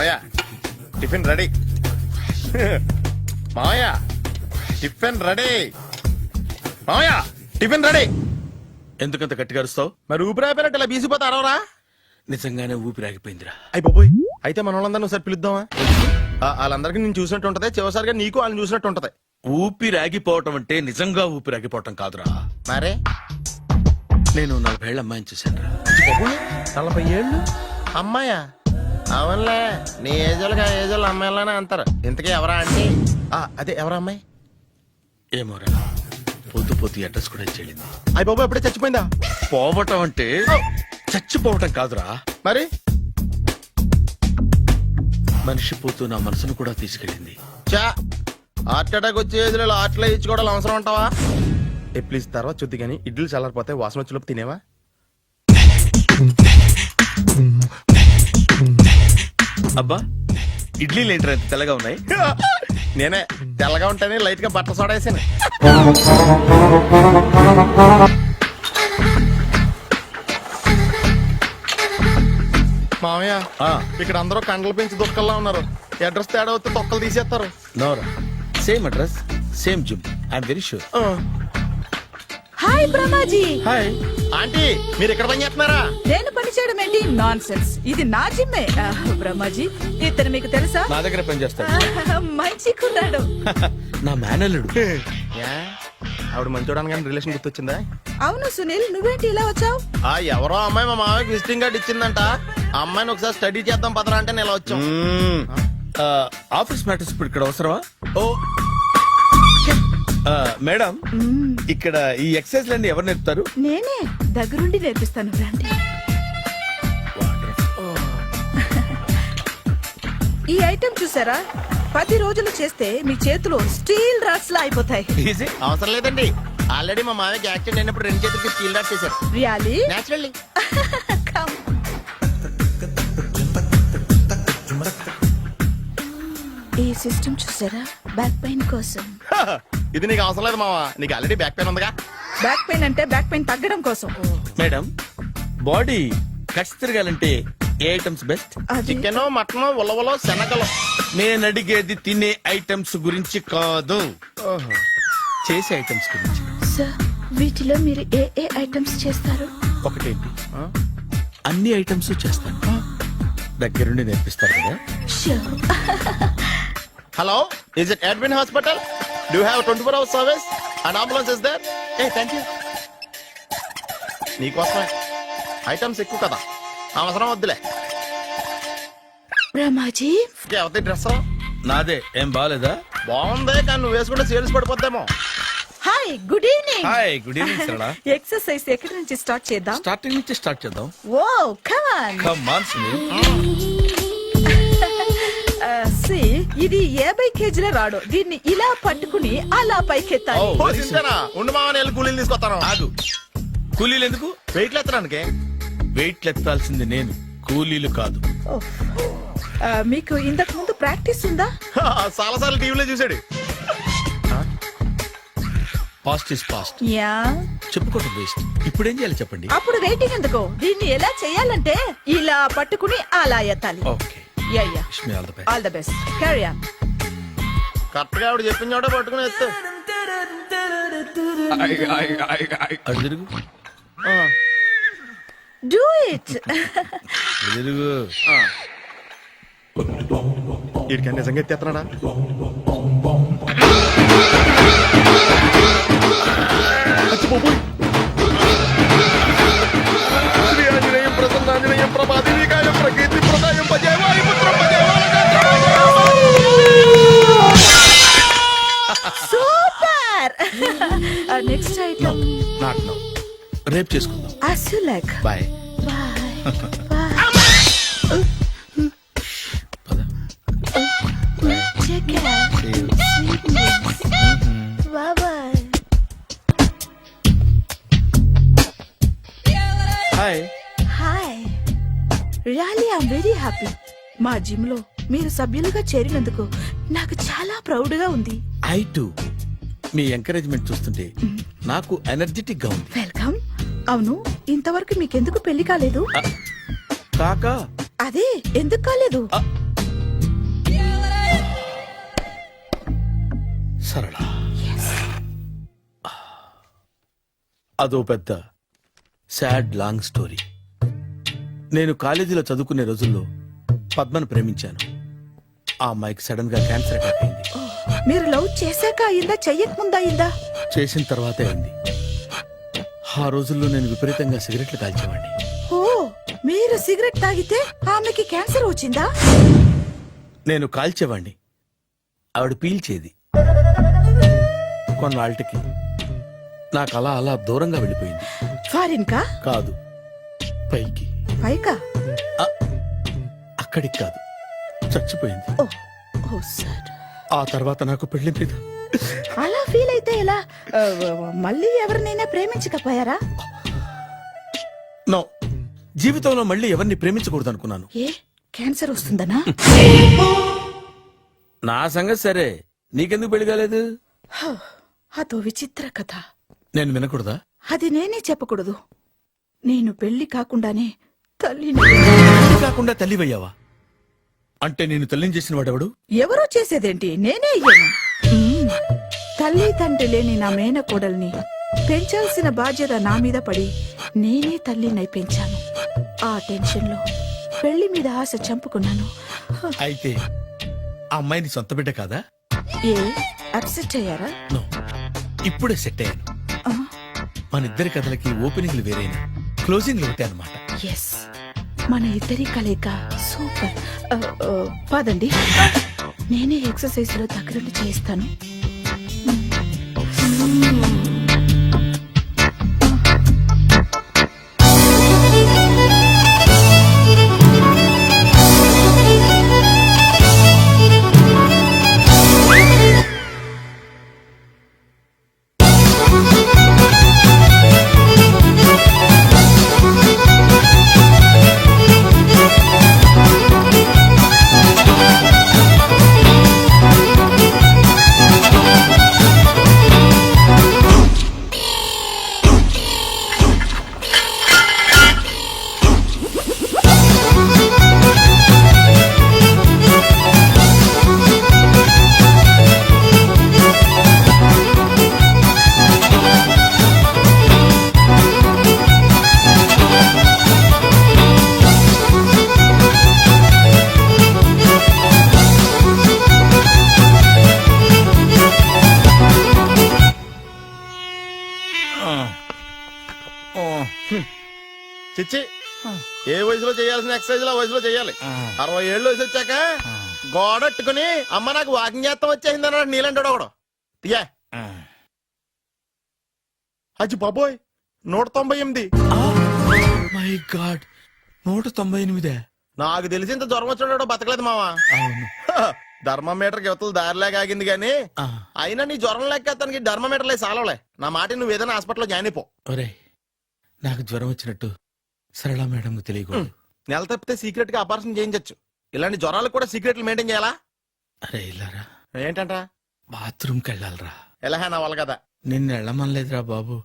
మావయ్య tiffin ready. మావయ్య tiffin ready. మావయ్య టిఫిన్ రెడీ. ఎందుకంత గట్టిగా అరుస్తావు? మరి ఊపిరి అయిపోయినట్టు ఇలా బీసిపోతే అరవరా? నిజంగానే ఊపిరాగిపోయిందిరా. అయిపోయి అయితే మన వాళ్ళందరినీ ఒకసారి పిలుద్దామా? వాళ్ళందరికీ నేను చూసినట్టు ఉంటది, చివరిసారిగా నీకు వాళ్ళని చూసినట్టు ఉంటది. ఊపిరాగిపోవటం అంటే నిజంగా ఊపిరాగిపోవటం కాదురా. మరే నేను 40 ఏళ్ల అమ్మాయిని చూశానురా. 40 ఏళ్ళు అమ్మాయా? అవునులే, నీ ఏజోళ్ళకి ఆ ఏజోళ్ళు అమ్మాయిలానే అంటారు. ఇంతకీ ఎవరా అంటే? అదే ఎవరా అమ్మాయి? ఏమోరా, పొద్దు పొద్దు అడ్రస్ కూడా చెల్లింది. అయ్యి బాబు ఎప్పుడే చచ్చిపోయిందా? పోవటం అంటే చచ్చిపోవటం కాదురా, మరి మనిషి పోతూ నా మనసును కూడా తీసుకెళ్ళింది. చా హార్ట్ అటాక్ వచ్చే ఏజ్లో హార్ట్లో ఇచ్చుకోవడం అవసరం ఉంటావా? ప్లీజ్ తర్వాత చుద్ది కానీ ఇడ్లీ చల్లారిపోతే వాసన వచ్చేలోపు తినేవా? అబ్బా, ఇడ్లీలు ఏంట్రా ఇంత తెల్లగా ఉన్నాయి? నేనే తెల్లగా ఉంటానే లైట్ గా బట్టలు సోడా వేసాను. మామయ్య ఇక్కడ అందరూ కండలు పెంచి దుక్కల్లా ఉన్నారు. అడ్రస్ తేడా వస్తే తొక్కలు తీసేస్తారు. నోరా, same address same gym, I'm very sure. Hi Brahmaji. Hi aunty, మీరు ఇక్కడ పని చేస్తున్నారా? నేను పని చేయడం ఏంటి? నాన్ సెన్స్, ఇది నా జిమ్మే. బ్రహ్మాజీ, ఇతను మీకు తెలుసా? నా దగ్గర పని చేస్తాడు. మంచి కుర్రాడు. నా మేనల్లుడు. ఆవిడ మంచోడానికి కానీ రిలేషన్ గుర్తొచ్చిందా? అవును సునీల్, నువ్వేంటి ఇలా వచ్చావు? ఎవరో అమ్మాయి మా మామయ్యకి విజిటింగ్ కార్డ్ ఇచ్చిందంట. ఆ అమ్మాయిని ఒకసారి స్టడీ చేద్దాం పదరా అంటే నేను ఇలా వచ్చాం. ఆఫీస్ మ్యాటర్స్ ఇప్పుడు ఇక్కడ అవసరమా? ఓ మేడం, ఇక్కడ ఈ ఎక్సర్సైజ్ లన్నీ ఎవరు నేర్పుతారు? నేనే దగ్గరుండి నేర్పిస్తాను, రండి. ఈ ఐటెం చూసారా? 10 రోజులు చేస్తే మీ చేతులు స్టీల్ రాట్స్ లా అయిపోతాయి. అవసరం లేదండి, ఆల్రెడీ మా మామయ్యకి యాక్సిడెంట్ అయినప్పుడు 2 చేతులకి స్టీల్ డాట్ చేశారు. రియల్లీ? నేచురల్లీ. ఈ సిస్టమ్ చూసారా? బ్యాక్ పెయిన్ కోసం. ఇది నీకు అవసరం లేదు మావా, నీకు ఆల్రెడీ బ్యాక్ పెయిన్ ఉందిగా. బ్యాక్ పెయిన్ అంటే బ్యాక్ పెయిన్ తగ్గడం కోసం. మేడం, బాడీ కట్స్ తిరగాలంటే ఏ ఐటమ్స్ బెస్ట్? చికెన్, మటన్, ఉలవలో, శనగలు. నేను అడిగేది తినే ఐటమ్స్ గురించి కాదు, చేసే ఐటమ్స్ గురించి. సార్, వీటిలో మీరు ఏ ఏ ఐటమ్స్ చేస్తారు? ఒకటేంటి, అన్ని ఐటమ్స్ చేస్తాను. దగ్గరుండి నేర్పిస్తారు కదా. Hello, is it admin hospital? Do you have 24 hours service and ambulance is there? Thank you. నీకోసమే ఐటమ్స్ ఎక్కువ కదా, అవసరం వద్దులే. బ్రహ్మాజీ, ఎవరి డ్రెస్ నాదే. ఏం బాగాలేదా? బాగుంది, కానీ నువ్వు వేసుకుంటే సేల్స్ పడిపోద్దేమో. Hi, good evening. Hi, good evening Sarala. Exercise ఎక్కడి నుంచి స్టార్ట్ చేద్దాం? స్టార్టింగ్ నుంచి స్టార్ట్ చేద్దాం. Oh come on. Come on Sunil. ఇది 50 కేజీల రాడు. దీన్ని ఇలా పట్టుకుని అలా పైకెత్తాలి. ఉండు మామని వెళ్ళి కూలీలు తీసుకొస్తాను. ఆగు, కూలీలు ఎందుకు? వెయిట్ ఎత్తడానికి. వెయిట్ ఎత్తాల్సింది నేను, కూలీలు కాదు. మీకు ఇంతకు ముందు ప్రాక్టీస్ ఉందా? చాలా సార్లు టీవీలో చూసాడు. Past is past, yeah. చెప్పుకోవడం వేస్ట్. ఇప్పుడు ఏం చేయాలి చెప్పండి? అప్పుడు వెయిటింగ్ ఎందుకు? దీన్ని ఎలా చేయాలంటే ఇలా పట్టుకుని అలా ఎత్తాలి. Okay, ya ya. Wish me all the best. All the best. Carry on. Correct గా ఆవిడ చెప్పిన చోట పట్టుకుని ఎత్తు. అటు తిరుగు, డూ ఇట్. తిరుగు. వీడికి నిజంగా ఎత్తేస్తున్నాడా? Super. Next item not now, రేపు చేసుకుందాం. as you like. Bye. Check out. Bye bye. హాయ్. Hi. Really, I'm very happy. మా జిమ్ లో మీరు సభ్యులుగా చేరినందుకు నాకు చాలా ప్రౌడ్ గా ఉంది. I to. మీ ఎంకరేజ్మెంట్ చూస్తుంటే నాకు ఎనర్జెటిక్ గా ఉంది. వెల్కమ్. అవును, ఇంతవరకు మీకెందుకు పెళ్లి కాలేదు? కాకా, అదే ఎందుకు కాలేదు? సరళ, అదో పెద్ద సాడ్ లాంగ్ స్టోరీ. నేను కాలేజీలో చదువుకునే రోజుల్లో పద్మను ప్రేమించాను. ఆ అమ్మాయికి సడన్ గా క్యాన్సర్ అటాక్ అయింది. మీరు లవ్ చేశాక అయిందా చెయ్యక ముందా అయిందా? చేసిన తర్వాతే అయింది. ఆ రోజుల్లో నేను విపరీతంగా సిగరెట్లు కాల్చేవాడిని. ఓ, మీరు సిగరెట్ తాగితే ఆమెకి క్యాన్సర్ వచ్చిందా? నేను కాల్చేవాణ్ణి, ఆవిడ పీల్చేది. కొన్నాళ్ళకి నాకు అలా అలా దూరంగా వెళ్ళిపోయింది. ఫారిన్ కా? కాదు, పైకి. పైకా? అక్కడికి కాదు, చచ్చిపోయింది. ఓ, ఓ సార్. ఆ తర్వాత నాకు పెళ్లి మీద అలా ఫీల్ అయితే ఎలా? మళ్ళీ ఎవరినైనా ప్రేమించకపోయారా? నో, జీవితంలో మళ్ళీ ఎవరిని ప్రేమించకూడదు అనుకున్నాను. ఏ, క్యాన్సర్ వస్తుందనా? నా సంగతి సరే, నీకెందుకు పెళ్లి కాలేదు? హ, అదో విచిత్ర కథ. నేను వినకూడదా? అది నేనే చెప్పకూడదు. నేను పెళ్లి కాకుండానే తల్లిని. పెళ్లి కాకుండా తల్లివయ్యావా? అంటే నేను తల్లిని చేసిన వాడెవడు? ఎవరో చేసేదేంటి, నేనే అయ్యాను. తల్లి తండ్రి లేని నా మేనకోడల్ని పెంచాల్సిన బాధ్యత నా మీద పడి నేనే తల్లినై పెంచాను. ఆ టెన్షన్ లో పెళ్లి మీద ఆశ చంపుకున్నాను. అయితే ఆ అమ్మాయిని సొంత బిడ్డ కాదా? ఏ, అప్సెట్ అయ్యారా? నో, ఇప్పుడే సెట్ అయ్యాను. ఆ, మన ఇద్దరి కథలకి ఓపెనింగ్లు వేరైనా క్లోజింగ్లు ఒకటే అనమాట. ఎస్, మన ఇద్దరి కలయిక సూపర్. పదండి, నేనే ఎక్సర్సైజ్ లో దగ్గరుండి చేయిస్తాను. చిచ్చి, ఏ వయసులో చేయాల్సిన ఎక్సర్సైజ్ ఆ వయసులో చేయాలి. 60 ఏళ్ళు వయసు వచ్చాక గోడట్టుకుని అమ్మ నాకు వాకింగ్ చేస్తాం వచ్చేసింది అన్నాడు నీలంటాడు ఒకడు. తీయా అచ్చి బాబోయ్, 198. My God, 198. నాకు తెలిసి ఇంత జ్వరం వచ్చాడు బతకలేదు మావా. అవును. ధర్మమీటర్ యువతలు దారిలేక ఆగింది గాని అయినా నీ జ్వరం లెక్క అతనికి ధర్మమీటర్లే సాలవలే. నా మాట నువ్వు ఏదైనా హాస్పిటల్లో జాయిన్ అయిపో. ఒరేయ్, నాకు జ్వరం వచ్చినట్టు సరళ మేడం తెలియకూడదు. నెల తప్పితే సీక్రెట్ గా ఆపరేషన్ చేయించచ్చు. ఇలాంటి జ్వరాలకు కూడా సీక్రెట్లు మెయింటైన్ చేయాలా? అరే ఇల్లారా, ఏంటంట? బాత్రూమ్కి వెళ్ళాలరా. ఎలా నా వాళ్ళ కదా. నిన్ను వెళ్ళమనలేదురా బాబు,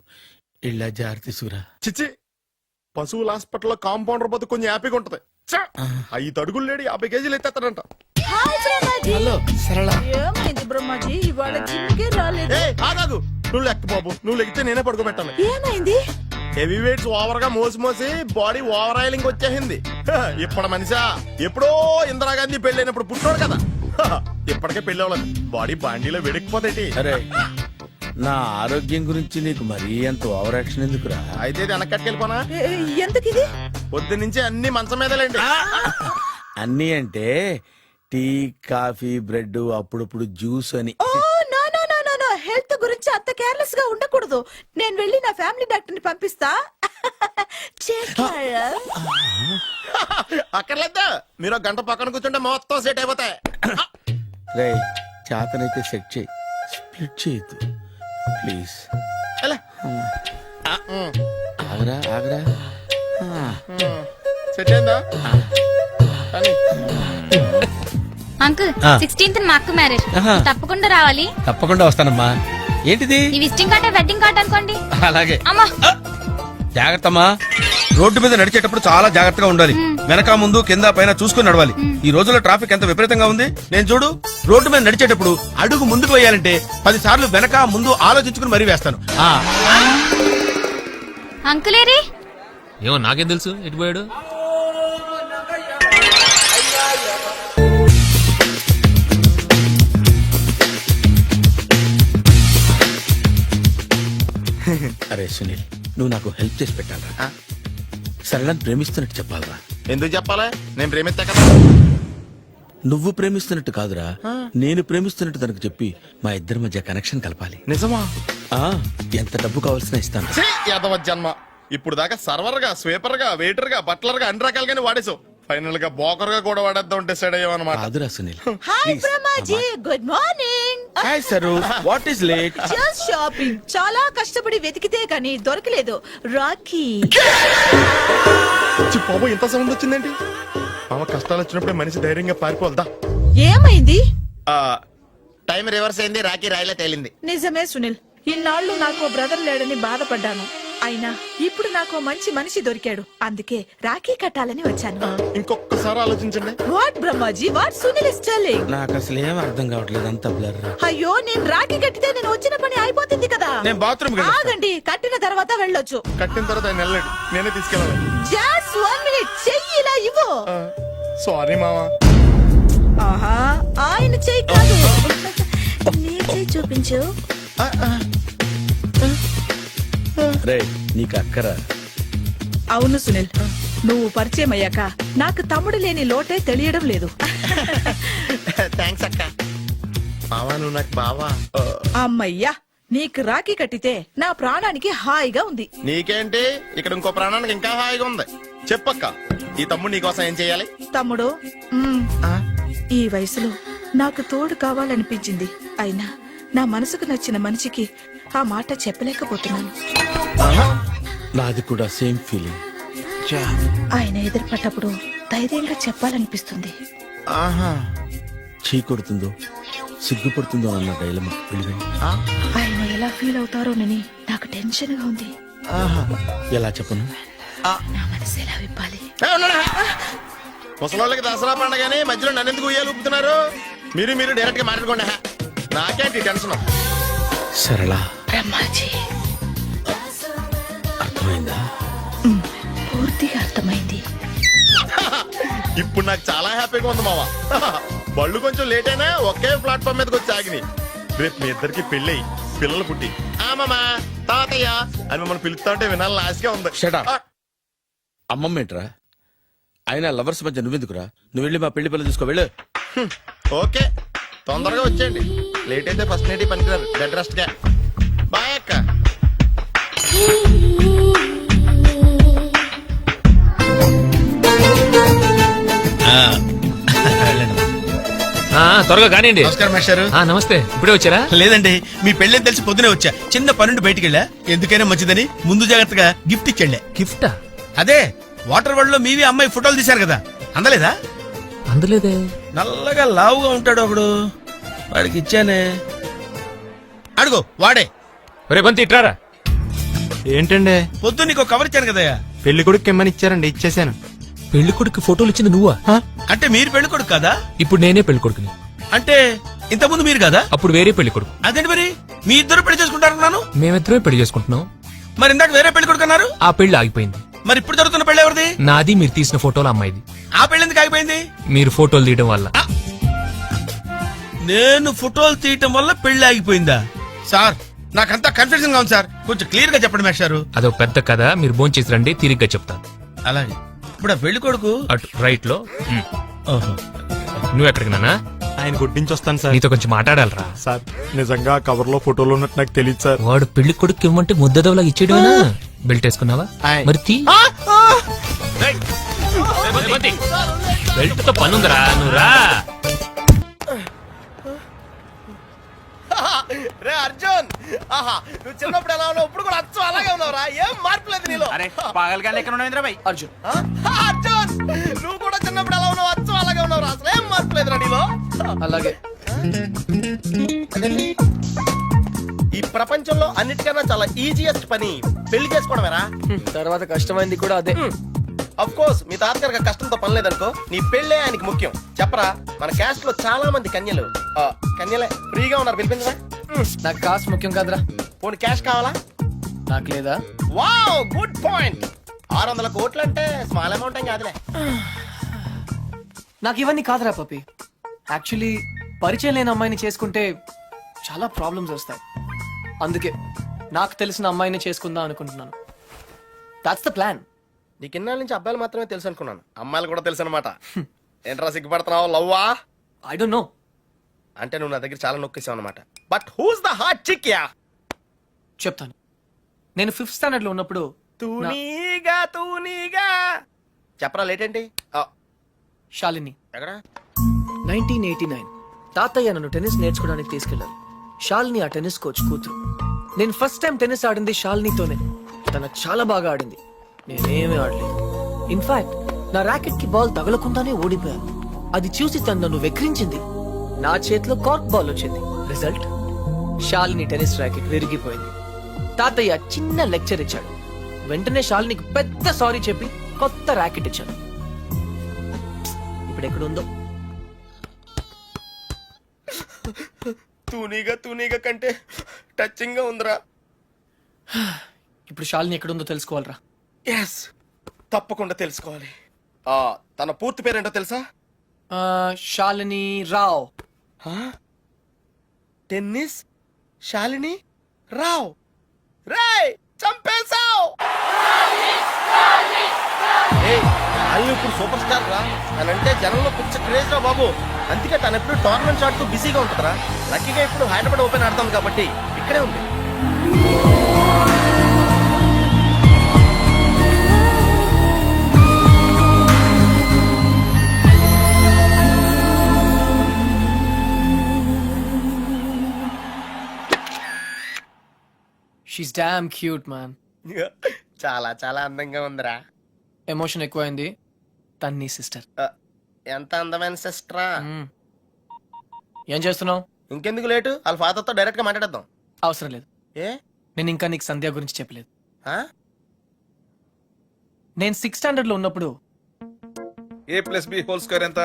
ఇళ్ళ జారి తీసుకురా. చిచ్చి, పశువుల హాస్పిటల్లో కాంపౌండర్ బతు కొంచెం హ్యాపీగా ఉంటది. 5 అడుగులు లేడి 50 కేజీలు ఎత్తేస్తాడంట. హలో సరళ. ఏమైంది బ్రహ్మాజీ, ఇవాళ జిమ్కే రాలేదు? ఏ ఆగాగు, నువ్వు లెక్క బాబు, నువ్వు లెక్కితే నేనే పడుకోబెట్టాలి. ఏమైంది? హెవీ వెయిట్స్ ఓవర్ గా మోసి మోసి బాడీ ఓవర్ ఆయిలింగ్ వచ్చేసింది. ఇప్పుడు మనిషా ఎప్పుడో ఇందిరాగాంధీ పెళ్ళైనప్పుడు పుట్టాడు కదా, ఇప్పటికే పెళ్లి అవ్వలేదు. బాడీ బాండీలో వెడికిపోతాయి. అరే, నా ఆరోగ్యం గురించి నీకు మరీ అంత ఓవర్ యాక్షన్ ఎందుకురా? అయితే ఇది వెనకట్టుకెళ్ళిపోనా? ఎందుకు ఇది? పొద్దు నుంచి అన్ని మంచం మీదలేండి. అన్నీ అంటే టీ, కాఫీ, బ్రెడ్, అప్పుడప్పుడు జ్యూస్ అని. Oh no no no no no, health గురించి అంత కేర్లెస్ గా ఉండకూడదు. నేను వెళ్ళి నా ఫ్యామిలీ డాక్టర్ ని పంపిస్తా. అక్కర్లేదా, మీరు గంట పక్కన కూర్చుంటే మొత్తం సెట్ అయిపోతాయి. రే, చేతనైతే సెట్ చేయి, స్ప్లిట్ చేయొద్దు ప్లీజ్. ఆగరా ఆగరా. సెట్ అయిందా? అంకుల్, 16th మా అక్క మ్యారేజ్, తప్పకుండా రావాలి. తప్పకుండా వస్తానమ్మా. ఏంటిది? ఈ విజిటింగ్ కార్డ్ వెడ్డింగ్ కార్డ్ అనుకోండి. అలాగే. అమ్మా, జాగ్రత్తమ్మా. రోడ్డు మీద నడిచేటప్పుడు చాలా జాగ్రత్తగా ఉండాలి. వెనక ముందు కింద పైన చూసుకుని నడవాలి. ఈ రోజుల్లో ట్రాఫిక్ ఎంత విపరీతంగా ఉంది. నేను చూడు, రోడ్డు మీద నడిచేటప్పుడు అడుగు ముందుకు వేయాలంటే 10 సార్లు వెనక ముందు ఆలోచించుకుని మరీ వేస్తాను. అంకులేరి ఏమో నాకేం తెలుసు ఎటు పోయాడు. అరే సునీల్, నువ్వు నాకు హెల్ప్ చేసి పెట్టాలరా. సరళని ప్రేమిస్తున్నట్టు చెప్పాలరా. ఎందుకు చెప్పాలి? నేను ప్రేమిస్తా కదా. నువ్వు ప్రేమిస్తున్నట్టు కాదురా, నేను ప్రేమిస్తున్నట్టు తనకు చెప్పి మా ఇద్దరి మధ్య కనెక్షన్ కలపాలి. నిజమా? ఆ, ఎంత డబ్బు కావాల్సిన ఇస్తాను. ఛీ, యాదవ జన్మ. ఇప్పుడు దాకా సర్వర్ గా, స్వీపర్ గా, వెయిటర్ గా, బట్లర్ గా అన్ని రకాలుగానే వాడేసావు. ఫైనల్ గా బోకర్ గా కూడా వాడేద్దాం డిసైడ్ అయ్యామన్నమాట. కాదురా Sunil. Hi Brahmaji, good morning. Hi sir, what is late? Just shopping. చాలా కష్టపడి వెతికితే కానీ దొరకలేదు. రాఖీ. బాబు ఇంత సౌండ్ వచ్చిందేంటి? మామ కష్టాలు వచ్చినప్పుడే మనిషి ధైర్యంగా పారిపోవద్దా. ఏమైంది? టైం రివర్స్ అయింది, రాఖీ రాయిలా తేలింది. నిజమే సునీల్, ఇన్నాళ్ళు నాకు బ్రదర్ లేడని బాధపడ్డాను. అయినా ఇప్పుడు నాకు మంచి మనిషి దొరికాడు. అందుకే రాఖీ కట్టాలని వచ్చాను. ఇంకొకసారి ఆలోచించండి. What Brahmaji, what Sunil is telling? నాకు అసలు ఏం అర్థం కావట్లేదు, అంత బ్లర్. అయ్యో, నేను రాఖీ కట్టితే నేను వచ్చిన పని అయిపోతుంది కదా. నేను బాత్రూమ్ ఆగండి, కట్టిన తర్వాత వెళ్ళొచ్చు. కట్టిన తర్వాత ఆయన వెళ్ళాడు, నేనే తీసుకెళ్ళాలి. జస్ట్ 1 minute, చెయ్యి ఇలా ఇవ్వు. సారీ మామా. ఆహా, ఆయన చెయ్యి కాదు, నీ చెయ్యి చూపించు. రే, నీకు అక్కరా? అవును సునీల్, నువ్వు పరిచయం అయ్యాక నాకు తమ్ముడు లేని లోటే తెలియడం లేదు. థ్యాంక్స్ అక్క. మావా నువ్వు నాకు బావా. అమ్మయ్యా, నీకు రాఖీ కట్టితే నా ప్రాణానికి హాయిగా ఉంది. నీకేంటి, ఇక్కడ ఇంకో ప్రాణానికి ఇంకా హాయిగా ఉంది. చెప్పక్క, ఈ తమ్ముడు నీకోసం ఏం చేయాలి? తమ్ముడు, ఈ వయసులో నాకు తోడు కావాలనిపించింది. అయినా నా మనసుకు నచ్చిన మనిషికి ఆ మాట చెప్పలేకపోతున్నాను. నాది కూడా సేమ్ ఫీలింగ్. ఆయన ఎదురుపడ్డప్పుడు ధైర్యంగా చెప్పాలనిపిస్తుంది. చీ కొడుతుందో సిగ్గుపడుతుందో అన్న డైలమా. ఆయన ఎలా ఫీల్ అవుతారోనని నాకు టెన్షన్ గా ఉంది. ఎలా చెప్పను? నా మనసు ఎలా విప్పాలి? ముసలోళ్ళకి దసరా పండగని మధ్యలో నన్ను ఎందుకు ఉయ్యాలు ఊపుతున్నారు? మీరు డైరెక్ట్ గా మాట్లాడుకోండి. నాకేంటి టెన్షన్? సరళ, బ్రహ్మాజీ, అర్థమైందా? పూర్తిగా అర్థమైంది. ఇప్పుడు నాకు చాలా హ్యాపీగా ఉంది మావా. బళ్ళు కొంచెం లేట్ అయినా ఒకే ప్లాట్ఫామ్ మీదకి వచ్చి ఆగినాయి. రేపు మీ ఇద్దరికి పెళ్ళి పిల్లలు పుట్టి మామా తాతయ్య అని మిమ్మల్ని పిలుస్తా ఉంటే వినాలని ఆశగా ఉంది. Shut up. అమ్మమ్మ ఏంట్రా? అయినా లవర్స్ మధ్య నువ్వెందుకురా? నువ్వు వెళ్ళి మా పెళ్లి పిల్లలు చూసుకో, వెళ్ళు. ఓకే, తొందరగా వచ్చేయండి. లేట్ అయితే ఫస్ట్ నైట్ పనికిరారు. బెడ్ రెస్ట్ గా. బాయ్ అక్క. త్వరగా కానివ్వండి. నమస్కారం మాస్టారు. నమస్తే, ఇప్పుడే వచ్చారా? లేదండి, మీ పెళ్ళని తెలిసి పొద్దునే వచ్చా. చిన్న పనుండి బయటికి వెళ్ళా. ఎందుకైనా మంచిదని ముందు జాగ్రత్తగా గిఫ్ట్ ఇచ్చండి. గిఫ్టా? అదే వాటర్ వరల్డ్ లో మీవి అమ్మాయి ఫోటోలు తీశారు కదా, అందలేదా? అందులేదే. నల్లగా లావుగా ఉంటాడు ఒకడు, వాడికి ఇచ్చానే. అడుగు, వాడే. ఒరే బంతి ఇట్రారా. ఏంటండి? పొద్దు నీకు కవర్ ఇచ్చాను కదయ్యా. పెళ్లి కొడుకు ఇమ్మని ఇచ్చారండి, ఇచ్చేసాను. పెళ్లి కొడుకు ఫోటోలు ఇచ్చింది నువ్వా? అంటే మీరు పెళ్లి కొడుకు కదా? ఇప్పుడు నేనే పెళ్లి కొడుకుని. అంటే ఇంతకుముందు మీరు కదా? అప్పుడు వేరే పెళ్లి కొడుకు. అదేంటి మరి మీ ఇద్దరు పెళ్లి చేసుకుంటారన్నాను? మేమిద్దరమే పెళ్లి చేసుకుంటున్నాం. మరి ఇందాక వేరే పెళ్లి కొడుకు అన్నారు? ఆ పెళ్లి ఆగిపోయింది. మరి ఇప్పుడు జరుగుతున్న పెళ్లి ఎవరిది? నాది. మీరు తీసిన ఫోటోలు అమ్మాయిది. ఆ పెళ్లి ఎందుకు ఆగిపోయింది? మీరు ఫోటోలు తీయడం వల్ల. నేను ఫోటోలు తీయటం వల్ల పెళ్లి ఆగిపోయిందా? సార్, నాకంతా కన్ఫ్యూజన్ గా ఉంది సార్, కొంచెం క్లియర్ గా చెప్పండి మేస్టారు. అదొక పెద్ద కథ, మీరు భోంచేసి రండి, తీరిగ్గా చెప్తాను. అలాగే. ఇప్పుడు ఆ పెళ్లి కొడుకు అటు రైట్ లో. ఓహో. నువ్వు ఎక్కడికి నాన్నా? ఆయన కొట్టించి వస్తాను సార్. నీతో కొంచెం మాట్లాడాలరా. సార్, నిజంగా కవర్ లో ఫోటోలు ఉన్నట్టు నాకు తెలియదు సార్. వాడు పెళ్లి కొడుకు ఇవ్వమంటే ముద్దదవలా ఇచ్చేయడమేనా? బెల్ట్ వేసుకున్నావా? మరి తీ. బెల్ట్ తో పనుందిరా, నువ్వు రా. రే అర్జున్, ఆహా, నువ్వు చిన్నప్పుడు ఎలా ఉన్నావు, ఇప్పుడు కూడా అచ్చం అలాగే ఉన్నావురా. ఏం మార్పు లేదు నీలో. అర్జున్, అర్జున్, నువ్వు కూడా చిన్నప్పుడు ఎలా ఉన్నావు, అచ్చం అలాగే ఉన్నావురా. అసలు ఏం మార్పు లేదురా నీలో. అలాగే ఈ ప్రపంచంలో అన్నిటికన్నా చాలా ఈజియెస్ట్ పని పెళ్లి చేసుకోవడమేరా. తర్వాత కష్టమైంది కూడా అదే. అఫ్ కోర్స్ మీ తాతగారికి కష్టంతో పని లేదనుకో, నీ పెళ్ళే ఆయనకి ముఖ్యం. చెప్పరా, మన క్యాస్ట్ లో చాలా మంది కన్యలు కన్యలే ఫ్రీగా ఉన్నారు, పిలిపించరా. నాకు కాస్ట్ ముఖ్యం కాదురా. పోనీ క్యాష్ కావాలా? నాకు లేదా? Wow, good point. 600 కోట్లు అంటే స్మాల్ అమౌంట్ ఏం కాదులే. నాకు ఇవన్నీ కాదురా పప్పి. యాక్చువల్లీ పరిచయం లేని అమ్మాయిని చేసుకుంటే చాలా ప్రాబ్లమ్స్ వస్తాయి. అందుకే నాకు తెలిసిన అమ్మాయిని చేసుకుందాం అనుకుంటున్నాను. That's the plan. నీకు ఇన్నాళ్ళ నుంచి అబ్బాయిలు మాత్రమే తెలుసు అనుకున్నాను, అమ్మాయిలు కూడా తెలుసు అనమాట. ఏంట్రా సిగ్గుపడుతున్నావు? లవ్వా? I don't know. అంటే నువ్వు నా దగ్గర చాలా నొక్కేసావు అనమాట. But who's the hot chick ya? చెప్తాను. నేను 5th స్టాండర్డ్ లో ఉన్నప్పుడు తూనీగా చెప్పరా, లేట్ ఏంటి? శాలిని ఎక్కడ? 1989 తాతయ్య నన్ను టెన్నిస్ నేర్చుకోవడానికి తీసుకెళ్లారు. శాలిని ఆ టెన్నిస్ కోచ్ కూతురు. నేను ఫస్ట్ టైం టెన్నిస్ ఆడింది శాలినితోనే. తన చాలా బాగా ఆడింది, నేనేమీ ఆడలేదు. ఇన్ఫాక్ట్ నా ర్యాకెట్ కి బాల్ తగలకుండానే ఓడిపోయాను. అది చూసి తను నన్ను వెక్రించింది. నా చేతిలో కార్క్ బాల్ వచ్చింది. రిజల్ట్, శాలిని టెన్నిస్ ర్యాకెట్ విరిగిపోయింది. తాతయ్య చిన్న లెక్చర్ ఇచ్చాడు. వెంటనే శాలినికి పెద్ద సారీ చెప్పి కొత్త ర్యాకెట్ ఇచ్చాను. ఇప్పుడు ఎక్కడుందో. తూనీగా కంటే టచింగ్ గా ఉందిరా. ఇప్పుడు శాలిని ఎక్కడుందో తెలుసుకోవాలరా. ఎస్, తప్పకుండా తెలుసుకోవాలి. తన పూర్తి పేరేంటో తెలుసా? శాలిని రావ్. టెన్నిస్ శాలిని రావ్. రేయ్, చంపేశావ్. శాలిని ఇప్పుడు సూపర్ స్టార్ రా. తనంటే జనంలో పిచ్చ క్రేజ్ రా బాబు. అందుకే తను ఎప్పుడు టోర్నమెంట్స్ ఆడుతూ బిజీగా ఉంటుందిరా. లక్కీగా ఇప్పుడు హైదరాబాద్ ఓపెన్ ఆడతాం కాబట్టి ఇక్కడే ఉంది. She's damn cute man. చాలా చాలా అందంగా ఉందిరా. ఎమోషన్ ఎక్కువైంది. తన్ని సిస్టర్. ఎంత అందమైన సిస్టరా. ఏం చేస్తున్నావు? ఇంకెందుకు లేటు, వాళ్ళ ఫాదర్ తో డైరెక్ట్ గా మాట్లాడేద్దాం. అవసరం లేదు. ఏ? నేను ఇంకా నీకు సంధ్య గురించి చెప్పలేదు. ఆ? నేను 6th స్టాండర్డ్ లో ఉన్నప్పుడు a+b² ఎంత?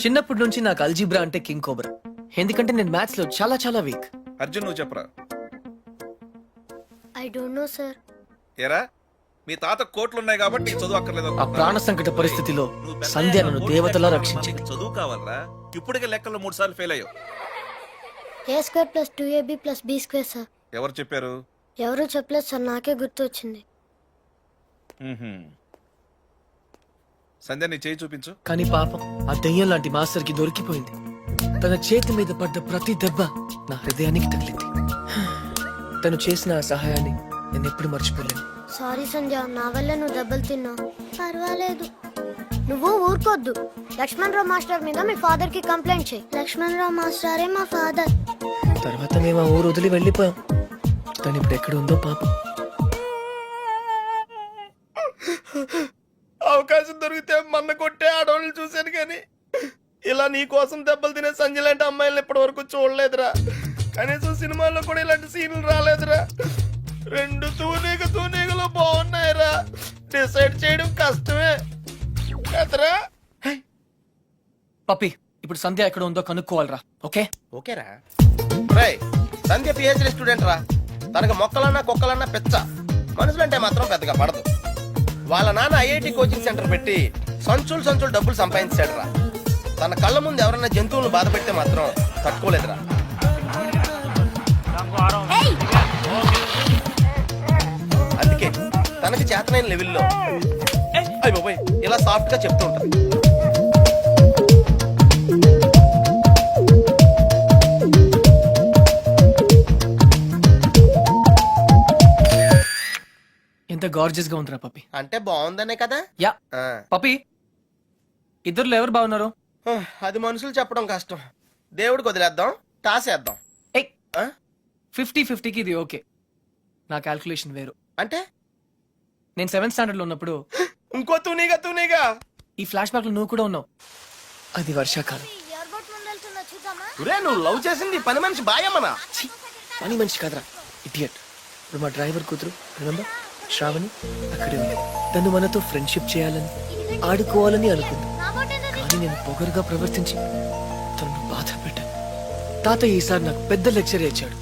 చిన్నప్పటి నుంచి నాకు అల్జీబ్రా అంటే కింగ్ కోబ్రా. ఎందుకంటే నేను మ్యాథ్స్ లో చాలా చాలా వీక్. అర్జున్ నువ్వు చెప్పరా. I don't no sir. ఏరా, మీ తాత కోట్లున్నాయి కాబట్టి నీకు చదువు అక్కర్లేదు ఆ అనుకుంటున్నావా? ప్రాణ సంకట పరిస్థితిలో నువ్వు పెద్ద సంధ్య నన్ను కోట్లు దేవతలా లెక్కలు రక్షించింది. నీకు చదువు కావాలరా. ఇప్పటికే లెక్కల్లో 3 సార్లు ఫెయిల్ అయ్యావు. a² + 2ab + b² sir. ఎవరు చెప్పారు? ఎవరూ చెప్పలేదు సార్, నాకే గుర్తు వచ్చింది. సంధ్య నీ చేయి చూపించు. కానీ పాపం ఆ దెయ్యం లాంటి మాస్టర్ కి దొరికిపోయింది. తన చేతి మీద పడ్డ ప్రతి దెబ్బ నా హృదయానికి తగిలింది. తను చేసిన ఆ సహాయాన్ని నేను ఎప్పుడు మర్చిపోలేను. సారీ సంధ్య, నా వల్ల నువ్వు దెబ్బలు తిన్నావు. పర్వాలేదు, నువ్వు ఊరుకోద్దు. లక్ష్మణరావు మాస్టర్ మీద మీ ఫాదర్ కి కంప్లైంట్ చేయి. లక్ష్మణరావు మాస్టరే మా ఫాదర్. తర్వాత మేము ఆ ఊరు వదిలి వెళ్ళిపోయాం. తను ఇప్పుడు ఎక్కడ ఉందో పాపం. అవకాశం దొరికితే మన్న కొట్టే ఆడవాళ్ళు చూశాను, కానీ ఇలా నీ కోసం దెబ్బలు తినే సంజయ్ లాంటి అమ్మాయిలను ఇప్పటి వరకు చూడలేదురా. కనీసం సినిమాల్లో కూడా ఇలాంటి సీన్లు రాలేదురా. 2 తూనీగలు బాగున్నాయిరా. డిసైడ్ చేయడం కష్టమే కదరా. పప్పి, ఇప్పుడు సంధ్య ఎక్కడ ఉందో కనుక్కోవాలరా. ఓకే ఓకేరా. రేయ్, సంధ్య పిహెచ్డి స్టూడెంట్ రా. తనకు మొక్కలన్నా కుక్కలన్నా పెచ్చ. మనుషులంటే మాత్రం పెద్దగా పడదు. వాళ్ళ నాన్న ఐఐటి కోచింగ్ సెంటర్ పెట్టి సంచులు డబ్బులు సంపాదించాడు రా. తన కళ్ళ ముందు ఎవరైనా జంతువులను బాధ పెడితే మాత్రం తట్టుకోలేదురా. అందుకే తనకి చేతనైన లెవెల్లో బాబోయ్ ఇలా సాఫ్ట్ గా చెప్తూ ఉంటుంది. ఎంత గార్జియస్ గా ఉందిరా పప్పి. అంటే బాగుందనే కదా. యా ఆ. పప్పి, ఇద్దరులో ఎవరు బాగున్నారు? అది మనుషులు చెప్పడం కష్టం. దేవుడికి వదిలేద్దాం, టాసేద్దాం. 50-50కి ఇది ఓకే. నా క్యాల్కులేషన్ వేరు. అంటే నేను 7th స్టాండర్డ్ లో ఉన్నప్పుడు ఇంకో తూనీగా ఈ ఫ్లాష్ బ్యాక్ లో నువ్వు కూడా ఉన్నావు. అది వర్షాకాలం. నువ్వు లవ్ చేసింది పని మనిషి బాయమ్మనా? పని మనిషి కదరా, ఇడియట్. ఇప్పుడు మా డ్రైవర్ కూతురు రిమెంబర్ శ్రావణి అక్కడే ఉంది. తను మనతో ఫ్రెండ్షిప్ చేయాలని ఆడుకోవాలని అనుకుంది. కానీ నేను పొగరుగా ప్రవర్తించి తనను బాధ పెట్టాను. తాతయ్య ఈసారి నాకు పెద్ద లెక్చర్ ఇచ్చాడు,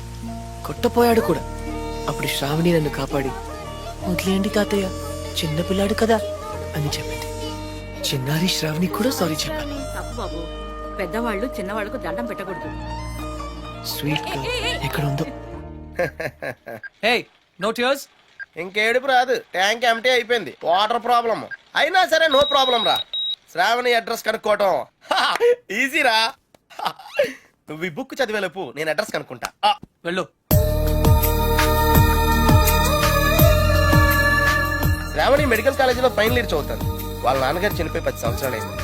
కొట్టపోయాడు కూడా. అప్పుడు శ్రావణి నన్ను కాపాడి వదిలేయండి తాతయ్య, చిన్నపిల్లాడు కదా అని చెప్పింది. చిన్నారి శ్రావణి కూడా సారీ చెప్పాను. తప్పు బాబు, పెద్దవాళ్ళు చిన్నవాళ్ళకు దండం పెట్టకూడదు. స్వీట్ ఎక్కడ ఉందో. Hey no tears. ఇంకేడుపు రాదు, ట్యాంక్ ఎంటీ అయిపోయింది. వాటర్ ప్రాబ్లం అయినా సరే నో ప్రాబ్లం రా. శ్రావణి అడ్రస్ కనుక్కోవటం ఈజీరా. నువ్వు ఈ బుక్ చదివేలోపు నేను అడ్రస్ కనుక్కుంటా. వెళ్ళు. శ్రావణి మెడికల్ కాలేజీలో ఫైనల్ ఇయర్ చదువుతాను. వాళ్ళ నాన్నగారు చనిపోయి 10 సంవత్సరాలైంది.